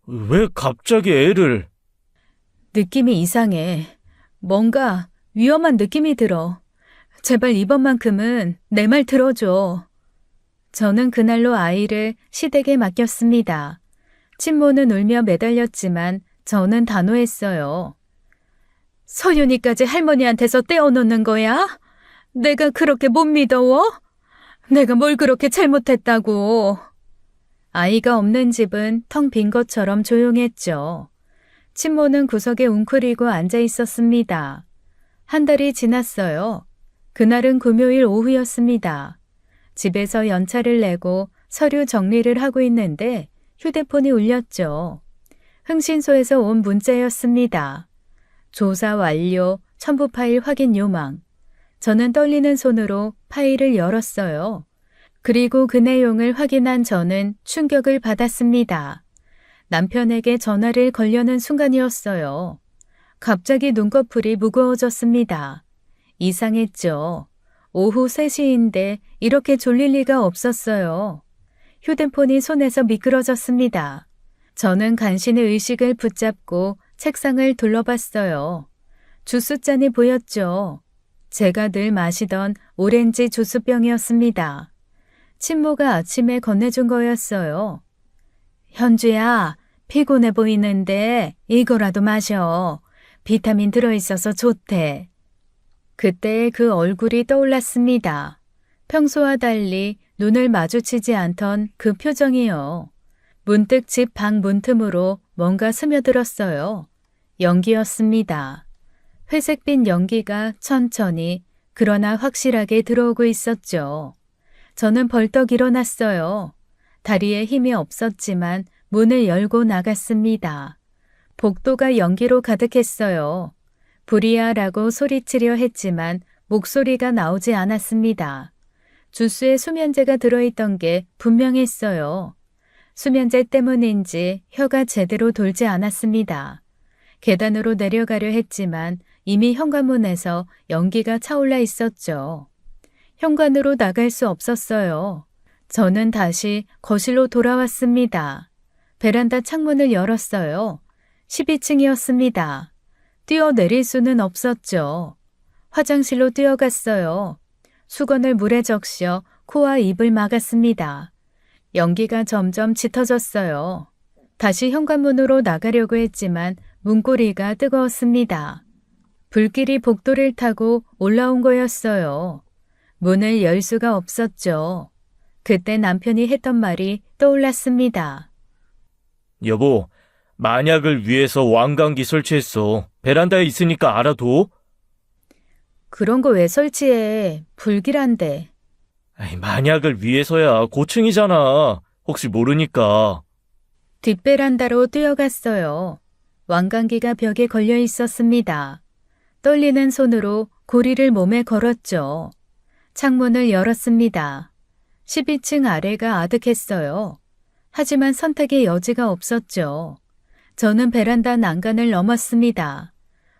왜 갑자기 애를...
느낌이 이상해. 뭔가 위험한 느낌이 들어. 제발 이번만큼은 내 말 들어줘. 저는 그날로 아이를 시댁에 맡겼습니다. 친모는 울며 매달렸지만 저는 단호했어요. 서윤이까지 할머니한테서 떼어놓는 거야? 내가 그렇게 못 믿어워? 내가 뭘 그렇게 잘못했다고. 아이가 없는 집은 텅 빈 것처럼 조용했죠. 친모는 구석에 웅크리고 앉아 있었습니다. 한 달이 지났어요. 그날은 금요일 오후였습니다. 집에서 연차를 내고 서류 정리를 하고 있는데 휴대폰이 울렸죠. 흥신소에서 온 문자였습니다. 조사 완료, 첨부 파일 확인 요망. 저는 떨리는 손으로 파일을 열었어요. 그리고 그 내용을 확인한 저는 충격을 받았습니다. 남편에게 전화를 걸려는 순간이었어요. 갑자기 눈꺼풀이 무거워졌습니다. 이상했죠. 오후 3시인데 이렇게 졸릴 리가 없었어요. 휴대폰이 손에서 미끄러졌습니다. 저는 간신히 의식을 붙잡고 책상을 둘러봤어요. 주스잔이 보였죠. 제가 늘 마시던 오렌지 주스병이었습니다. 친모가 아침에 건네준 거였어요. 현주야, 피곤해 보이는데 이거라도 마셔. 비타민 들어있어서 좋대. 그때 그 얼굴이 떠올랐습니다. 평소와 달리 눈을 마주치지 않던 그 표정이요. 문득 집 방 문틈으로 뭔가 스며들었어요. 연기였습니다. 회색빛 연기가 천천히 그러나 확실하게 들어오고 있었죠. 저는 벌떡 일어났어요. 다리에 힘이 없었지만 문을 열고 나갔습니다. 복도가 연기로 가득했어요. 불이야라고 소리치려 했지만 목소리가 나오지 않았습니다. 주스에 수면제가 들어있던 게 분명했어요. 수면제 때문인지 혀가 제대로 돌지 않았습니다. 계단으로 내려가려 했지만 이미 현관문에서 연기가 차올라 있었죠. 현관으로 나갈 수 없었어요. 저는 다시 거실로 돌아왔습니다. 베란다 창문을 열었어요. 12층이었습니다. 뛰어내릴 수는 없었죠. 화장실로 뛰어갔어요. 수건을 물에 적셔 코와 입을 막았습니다. 연기가 점점 짙어졌어요. 다시 현관문으로 나가려고 했지만 문고리가 뜨거웠습니다. 불길이 복도를 타고 올라온 거였어요. 문을 열 수가 없었죠. 그때 남편이 했던 말이 떠올랐습니다.
여보, 만약을 위해서 왕관기 설치했어. 베란다에 있으니까 알아둬.
그런 거 왜 설치해? 불길한데.
만약을 위해서야. 고층이잖아. 혹시 모르니까.
뒷베란다로 뛰어갔어요. 왕관기가 벽에 걸려 있었습니다. 떨리는 손으로 고리를 몸에 걸었죠. 창문을 열었습니다. 12층 아래가 아득했어요. 하지만 선택의 여지가 없었죠. 저는 베란다 난간을 넘었습니다.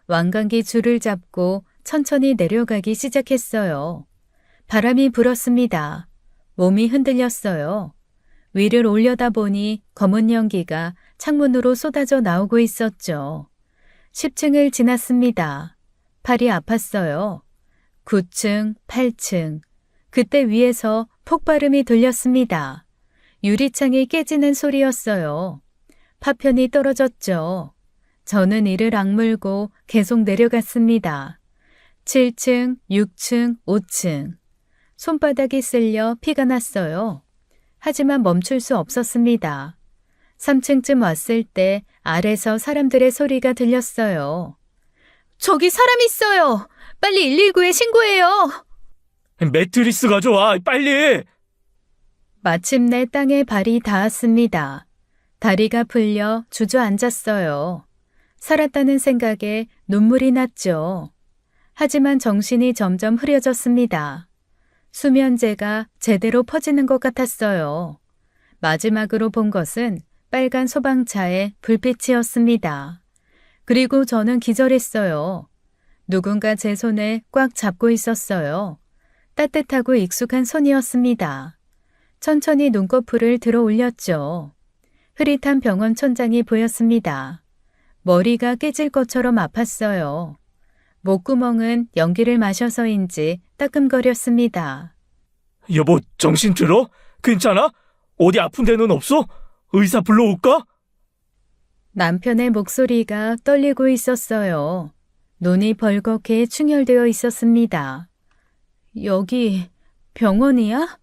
왕관기 줄을 잡고 천천히 내려가기 시작했어요. 바람이 불었습니다. 몸이 흔들렸어요. 위를 올려다보니 검은 연기가 창문으로 쏟아져 나오고 있었죠. 10층을 지났습니다. 팔이 아팠어요. 9층, 8층. 그때 위에서 폭발음이 들렸습니다. 유리창이 깨지는 소리였어요. 파편이 떨어졌죠. 저는 이를 악물고 계속 내려갔습니다. 7층, 6층, 5층. 손바닥이 쓸려 피가 났어요. 하지만 멈출 수 없었습니다. 3층쯤 왔을 때 아래서 사람들의 소리가 들렸어요. 저기 사람 있어요! 빨리 119에 신고해요!
매트리스 가져와, 빨리!
마침내 땅에 발이 닿았습니다. 다리가 풀려 주저앉았어요. 살았다는 생각에 눈물이 났죠. 하지만 정신이 점점 흐려졌습니다. 수면제가 제대로 퍼지는 것 같았어요. 마지막으로 본 것은 빨간 소방차의 불빛이었습니다. 그리고 저는 기절했어요. 누군가 제 손을 꽉 잡고 있었어요. 따뜻하고 익숙한 손이었습니다. 천천히 눈꺼풀을 들어 올렸죠. 흐릿한 병원 천장이 보였습니다. 머리가 깨질 것처럼 아팠어요. 목구멍은 연기를 마셔서인지 따끔거렸습니다.
여보, 정신 들어? 괜찮아? 어디 아픈 데는 없어? 의사 불러올까?
남편의 목소리가 떨리고 있었어요. 눈이 벌겋게 충혈되어 있었습니다. 여기 병원이야?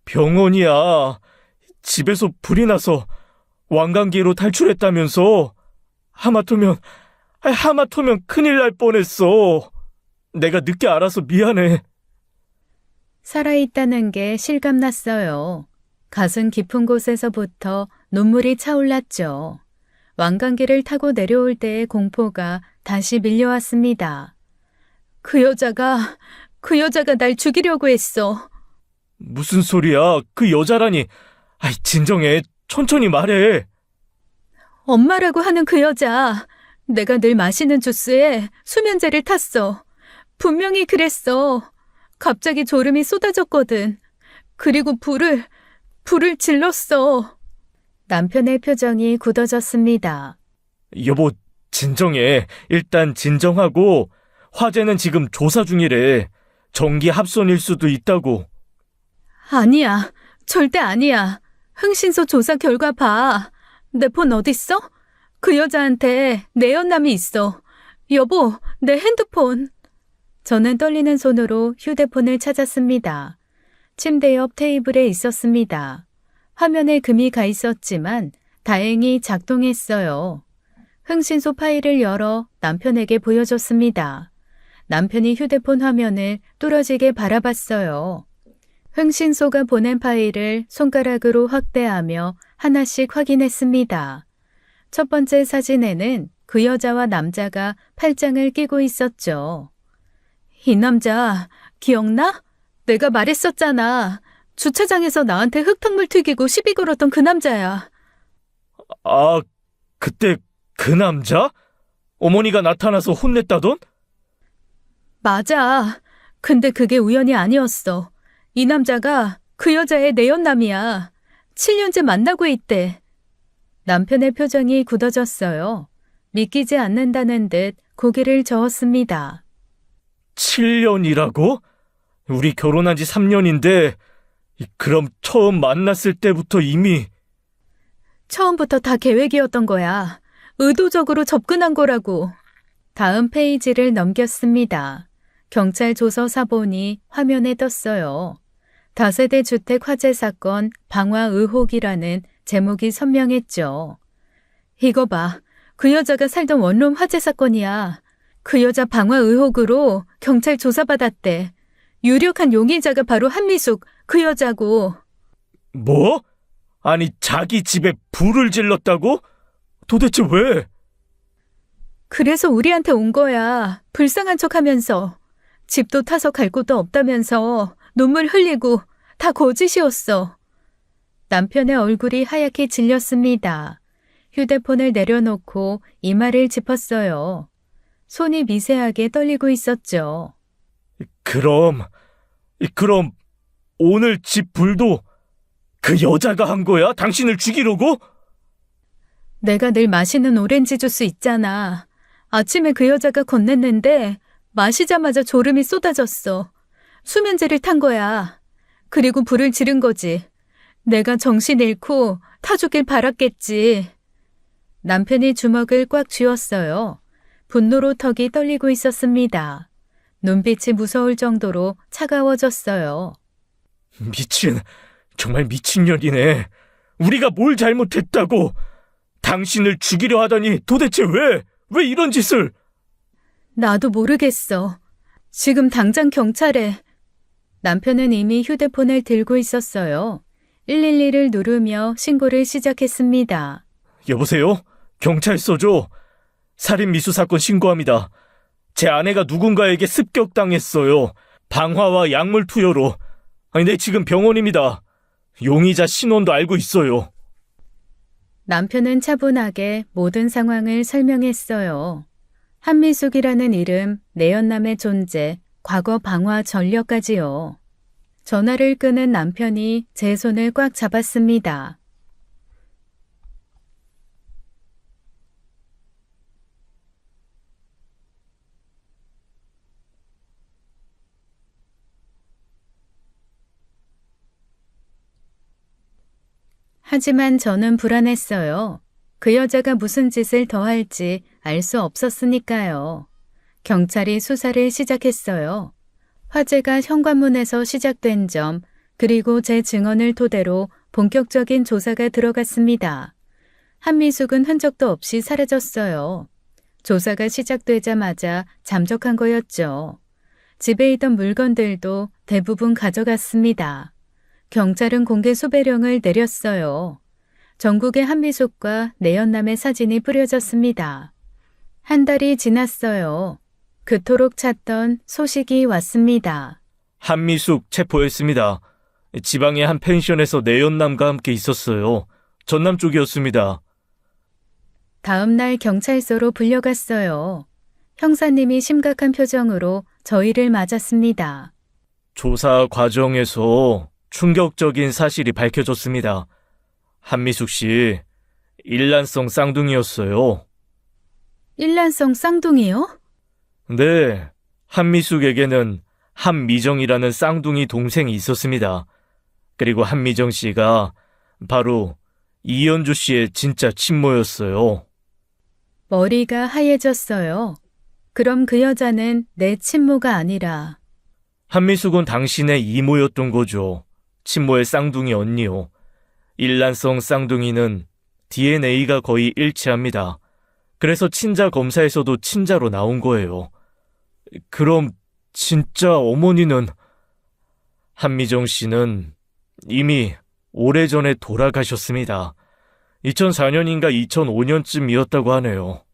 병원이야. 집에서 불이 나서 왕관기로 탈출했다면서. 하마터면 큰일 날 뻔했어. 내가 늦게 알아서 미안해.
살아있다는 게 실감났어요. 가슴 깊은 곳에서부터 눈물이 차올랐죠. 왕관기를 타고 내려올 때의 공포가 다시 밀려왔습니다. 그 여자가 날 죽이려고 했어.
무슨 소리야? 그 여자라니. 진정해. 천천히 말해.
엄마라고 하는 그 여자. 내가 늘 마시는 주스에 수면제를 탔어. 분명히 그랬어. 갑자기 졸음이 쏟아졌거든. 그리고 불을 질렀어. 남편의 표정이 굳어졌습니다.
여보, 진정해. 일단 진정하고, 화재는 지금 조사 중이래. 전기 합선일 수도 있다고.
아니야. 절대 아니야. 흥신소 조사 결과 봐. 내 폰 어딨어? 그 여자한테 내 연남이 있어. 여보, 내 핸드폰. 저는 떨리는 손으로 휴대폰을 찾았습니다. 침대 옆 테이블에 있었습니다. 화면에 금이 가 있었지만 다행히 작동했어요. 흥신소 파일을 열어 남편에게 보여줬습니다. 남편이 휴대폰 화면을 뚫어지게 바라봤어요. 흥신소가 보낸 파일을 손가락으로 확대하며 하나씩 확인했습니다. 첫 번째 사진에는 그 여자와 남자가 팔짱을 끼고 있었죠. 이 남자 기억나? 내가 말했었잖아. 주차장에서 나한테 흙탕물 튀기고 시비 걸었던 그 남자야.
아, 그때 그 남자? 어머니가 나타나서 혼냈다던?
맞아. 근데 그게 우연이 아니었어. 이 남자가 그 여자의 내연남이야. 7년째 만나고 있대. 남편의 표정이 굳어졌어요. 믿기지 않는다는 듯 고개를 저었습니다.
7년이라고? 우리 결혼한 지 3년인데, 그럼 처음 만났을 때부터 이미...
처음부터 다 계획이었던 거야. 의도적으로 접근한 거라고. 다음 페이지를 넘겼습니다. 경찰 조서 사본이 화면에 떴어요. 다세대 주택 화재 사건 방화 의혹이라는 제목이 선명했죠. 이거 봐. 그 여자가 살던 원룸 화재 사건이야. 그 여자 방화 의혹으로 경찰 조사받았대. 유력한 용의자가 바로 한미숙, 그 여자고.
뭐? 아니, 자기 집에 불을 질렀다고? 도대체 왜?
그래서 우리한테 온 거야. 불쌍한 척하면서. 집도 타서 갈 곳도 없다면서 눈물 흘리고 다 거짓이었어. 남편의 얼굴이 하얗게 질렸습니다. 휴대폰을 내려놓고 이마를 짚었어요. 손이 미세하게 떨리고 있었죠.
그럼 오늘 집 불도 그 여자가 한 거야? 당신을 죽이려고?
내가 늘 마시는 오렌지 주스 있잖아. 아침에 그 여자가 건넸는데 마시자마자 졸음이 쏟아졌어. 수면제를 탄 거야. 그리고 불을 지른 거지. 내가 정신 잃고 타 죽길 바랐겠지. 남편이 주먹을 꽉 쥐었어요. 분노로 턱이 떨리고 있었습니다. 눈빛이 무서울 정도로 차가워졌어요.
정말 미친년이네. 우리가 뭘 잘못했다고? 당신을 죽이려 하다니 도대체 왜 이런 짓을?
나도 모르겠어. 지금 당장 경찰에. 남편은 이미 휴대폰을 들고 있었어요. 112를 누르며 신고를 시작했습니다.
여보세요? 경찰서죠? 살인 미수 사건 신고합니다. 제 아내가 누군가에게 습격당했어요. 방화와 약물 투여로. 네, 지금 병원입니다. 용의자 신원도 알고 있어요.
남편은 차분하게 모든 상황을 설명했어요. 한미숙이라는 이름, 내연남의 존재, 과거 방화 전력까지요. 전화를 끄는 남편이 제 손을 꽉 잡았습니다. 하지만 저는 불안했어요. 그 여자가 무슨 짓을 더 할지 알 수 없었으니까요. 경찰이 수사를 시작했어요. 화재가 현관문에서 시작된 점, 그리고 제 증언을 토대로 본격적인 조사가 들어갔습니다. 한미숙은 흔적도 없이 사라졌어요. 조사가 시작되자마자 잠적한 거였죠. 집에 있던 물건들도 대부분 가져갔습니다. 경찰은 공개 수배령을 내렸어요. 전국에 한미숙과 내연남의 사진이 뿌려졌습니다. 한 달이 지났어요. 그토록 찾던 소식이 왔습니다.
한미숙 체포했습니다. 지방의 한 펜션에서 내연남과 함께 있었어요. 전남 쪽이었습니다.
다음 날 경찰서로 불려갔어요. 형사님이 심각한 표정으로 저희를 맞았습니다.
조사 과정에서 충격적인 사실이 밝혀졌습니다. 한미숙 씨, 일란성 쌍둥이였어요.
일란성 쌍둥이요?
네, 한미숙에게는 한미정이라는 쌍둥이 동생이 있었습니다. 그리고 한미정 씨가 바로 이연주 씨의 진짜 친모였어요.
머리가 하얘졌어요. 그럼 그 여자는 내 친모가 아니라
한미숙은 당신의 이모였던 거죠. 친모의 쌍둥이 언니요. 일란성 쌍둥이는 DNA가 거의 일치합니다. 그래서 친자 검사에서도 친자로 나온 거예요. 그럼 진짜 어머니는 한미정 씨는 이미 오래전에 돌아가셨습니다. 2004년인가 2005년쯤이었다고 하네요.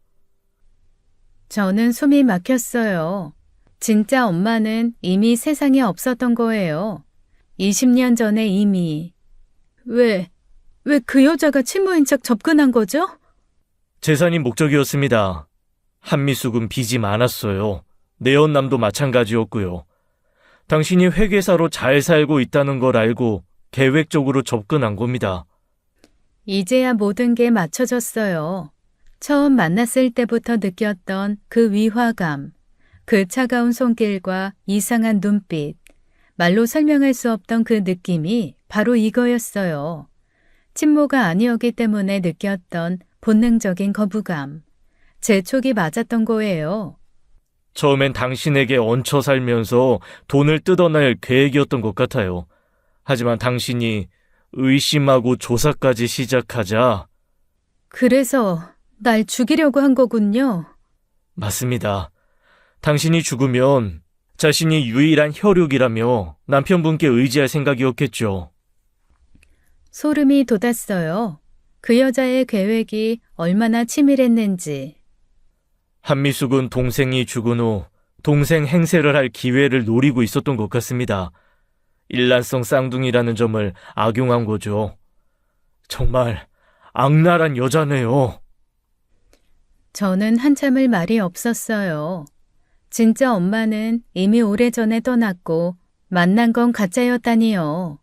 저는 숨이 막혔어요. 진짜 엄마는 이미 세상에 없었던 거예요. 20년 전에 이미. 왜 그 여자가 친모인 척 접근한 거죠?
재산이 목적이었습니다. 한미숙은 빚이 많았어요. 내연남도 마찬가지였고요. 당신이 회계사로 잘 살고 있다는 걸 알고 계획적으로 접근한 겁니다.
이제야 모든 게 맞춰졌어요. 처음 만났을 때부터 느꼈던 그 위화감, 그 차가운 손길과 이상한 눈빛, 말로 설명할 수 없던 그 느낌이 바로 이거였어요. 친모가 아니었기 때문에 느꼈던 본능적인 거부감, 제 촉이 맞았던 거예요.
처음엔 당신에게 얹혀 살면서 돈을 뜯어낼 계획이었던 것 같아요. 하지만 당신이 의심하고 조사까지 시작하자.
그래서 날 죽이려고 한 거군요.
맞습니다. 당신이 죽으면 자신이 유일한 혈육이라며 남편분께 의지할 생각이었겠죠.
소름이 돋았어요. 그 여자의 계획이 얼마나 치밀했는지.
한미숙은 동생이 죽은 후 동생 행세를 할 기회를 노리고 있었던 것 같습니다. 일란성 쌍둥이라는 점을 악용한 거죠. 정말 악랄한 여자네요.
저는 한참을 말이 없었어요. 진짜 엄마는 이미 오래전에 떠났고 만난 건 가짜였다니요.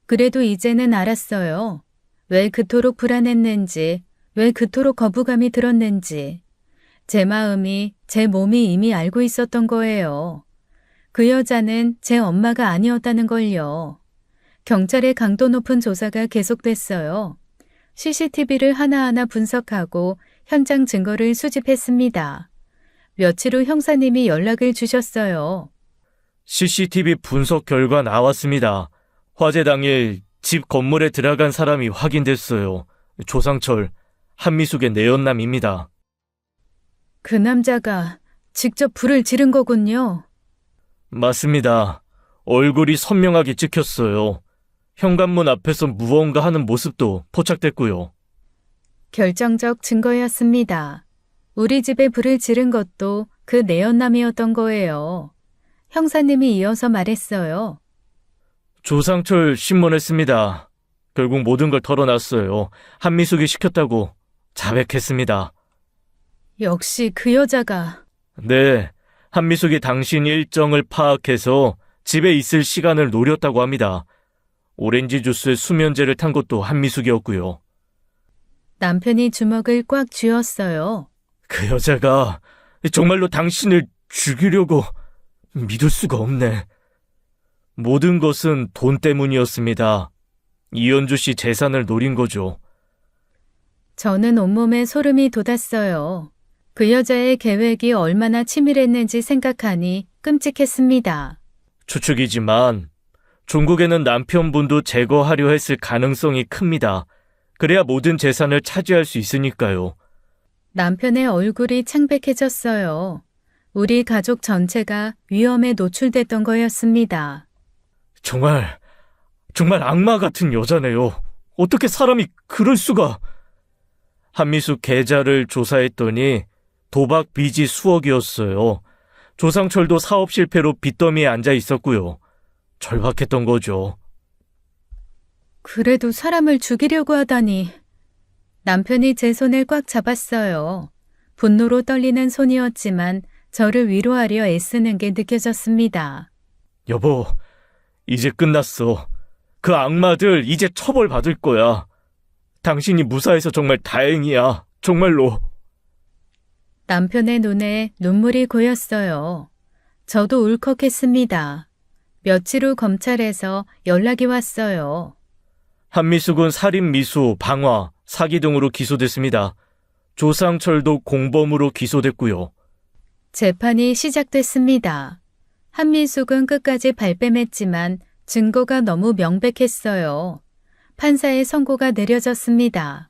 그래도 이제는 알았어요. 왜 그토록 불안했는지, 왜 그토록 거부감이 들었는지. 제 마음이, 제 몸이 이미 알고 있었던 거예요. 그 여자는 제 엄마가 아니었다는 걸요. 경찰의 강도 높은 조사가 계속됐어요. CCTV를 하나하나 분석하고 현장 증거를 수집했습니다. 며칠 후 형사님이 연락을 주셨어요.
CCTV 분석 결과 나왔습니다. 화재 당일 집 건물에 들어간 사람이 확인됐어요. 조상철, 한미숙의 내연남입니다.
그 남자가 직접 불을 지른 거군요.
맞습니다. 얼굴이 선명하게 찍혔어요. 현관문 앞에서 무언가 하는 모습도 포착됐고요.
결정적 증거였습니다. 우리 집에 불을 지른 것도 그 내연남이었던 거예요. 형사님이 이어서 말했어요.
조상철 신문했습니다. 결국 모든 걸 털어놨어요. 한미숙이 시켰다고 자백했습니다.
역시 그 여자가.
네, 한미숙이 당신 일정을 파악해서 집에 있을 시간을 노렸다고 합니다. 오렌지 주스에 수면제를 탄 것도 한미숙이었고요.
남편이 주먹을 꽉 쥐었어요.
그 여자가 정말로 당신을 죽이려고 믿을 수가 없네. 모든 것은 돈 때문이었습니다. 이연주 씨 재산을 노린 거죠.
저는 온몸에 소름이 돋았어요. 그 여자의 계획이 얼마나 치밀했는지 생각하니 끔찍했습니다.
추측이지만 종국에는 남편분도 제거하려 했을 가능성이 큽니다. 그래야 모든 재산을 차지할 수 있으니까요.
남편의 얼굴이 창백해졌어요. 우리 가족 전체가 위험에 노출됐던 거였습니다.
정말 악마 같은 여자네요. 어떻게 사람이 그럴 수가. 한미숙 계좌를 조사했더니 도박 빚이 수억이었어요. 조상철도 사업 실패로 빚더미에 앉아 있었고요. 절박했던 거죠.
그래도 사람을 죽이려고 하다니. 남편이 제 손을 꽉 잡았어요. 분노로 떨리는 손이었지만 저를 위로하려 애쓰는 게 느껴졌습니다.
여보, 이제 끝났어. 그 악마들 이제 처벌받을 거야. 당신이 무사해서 정말 다행이야. 정말로.
남편의 눈에 눈물이 고였어요. 저도 울컥했습니다. 며칠 후 검찰에서 연락이 왔어요.
한미숙은 살인 미수, 방화, 사기 등으로 기소됐습니다. 조상철도 공범으로 기소됐고요.
재판이 시작됐습니다. 한민숙은 끝까지 발뺌했지만 증거가 너무 명백했어요. 판사의 선고가 내려졌습니다.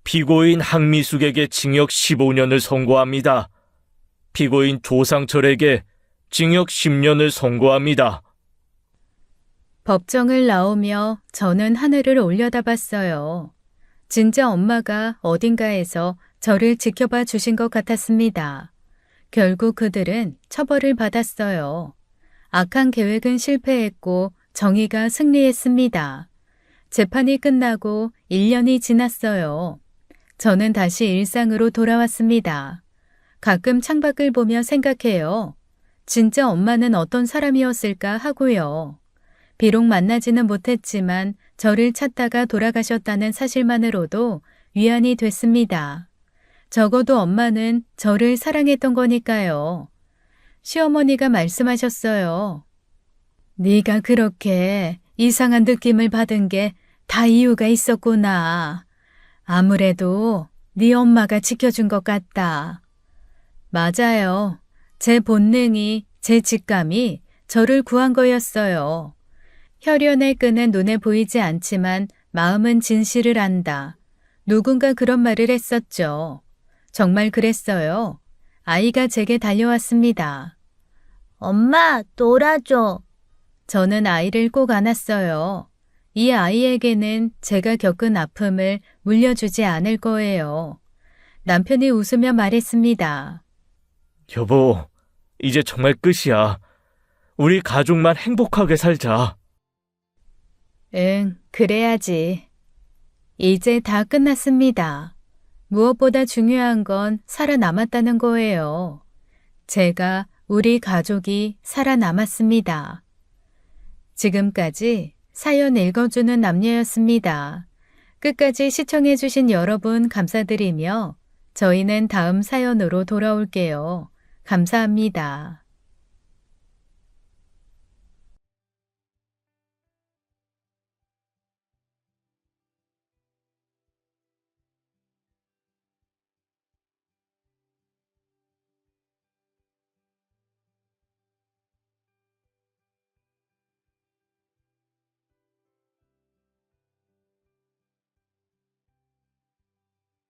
피고인 한미숙에게 징역 15년을 선고합니다. 피고인 조상철에게 징역 10년을 선고합니다.
법정을 나오며 저는 하늘을 올려다봤어요. 진짜 엄마가 어딘가에서 저를 지켜봐 주신 것 같았습니다. 결국 그들은 처벌을 받았어요. 악한 계획은 실패했고 정의가 승리했습니다. 재판이 끝나고 1년이 지났어요. 저는 다시 일상으로 돌아왔습니다. 가끔 창밖을 보며 생각해요. 진짜 엄마는 어떤 사람이었을까 하고요. 비록 만나지는 못했지만 저를 찾다가 돌아가셨다는 사실만으로도 위안이 됐습니다. 적어도 엄마는 저를 사랑했던 거니까요. 시어머니가 말씀하셨어요. 네가 그렇게 이상한 느낌을 받은 게 다 이유가 있었구나. 아무래도 네 엄마가 지켜준 것 같다. 맞아요. 제 본능이, 제 직감이 저를 구한 거였어요. 혈연의 끈은 눈에 보이지 않지만 마음은 진실을 안다. 누군가 그런 말을 했었죠. 정말 그랬어요. 아이가 제게 달려왔습니다. 엄마, 놀아줘. 저는 아이를 꼭 안았어요. 이 아이에게는 제가 겪은 아픔을 물려주지 않을 거예요. 남편이 웃으며 말했습니다.
여보, 이제 정말 끝이야. 우리 가족만 행복하게 살자.
응, 그래야지. 이제 다 끝났습니다. 무엇보다 중요한 건 살아남았다는 거예요. 제가, 우리 가족이 살아남았습니다. 지금까지 사연 읽어주는 남녀였습니다. 끝까지 시청해주신 여러분 감사드리며 저희는 다음 사연으로 돌아올게요. 감사합니다.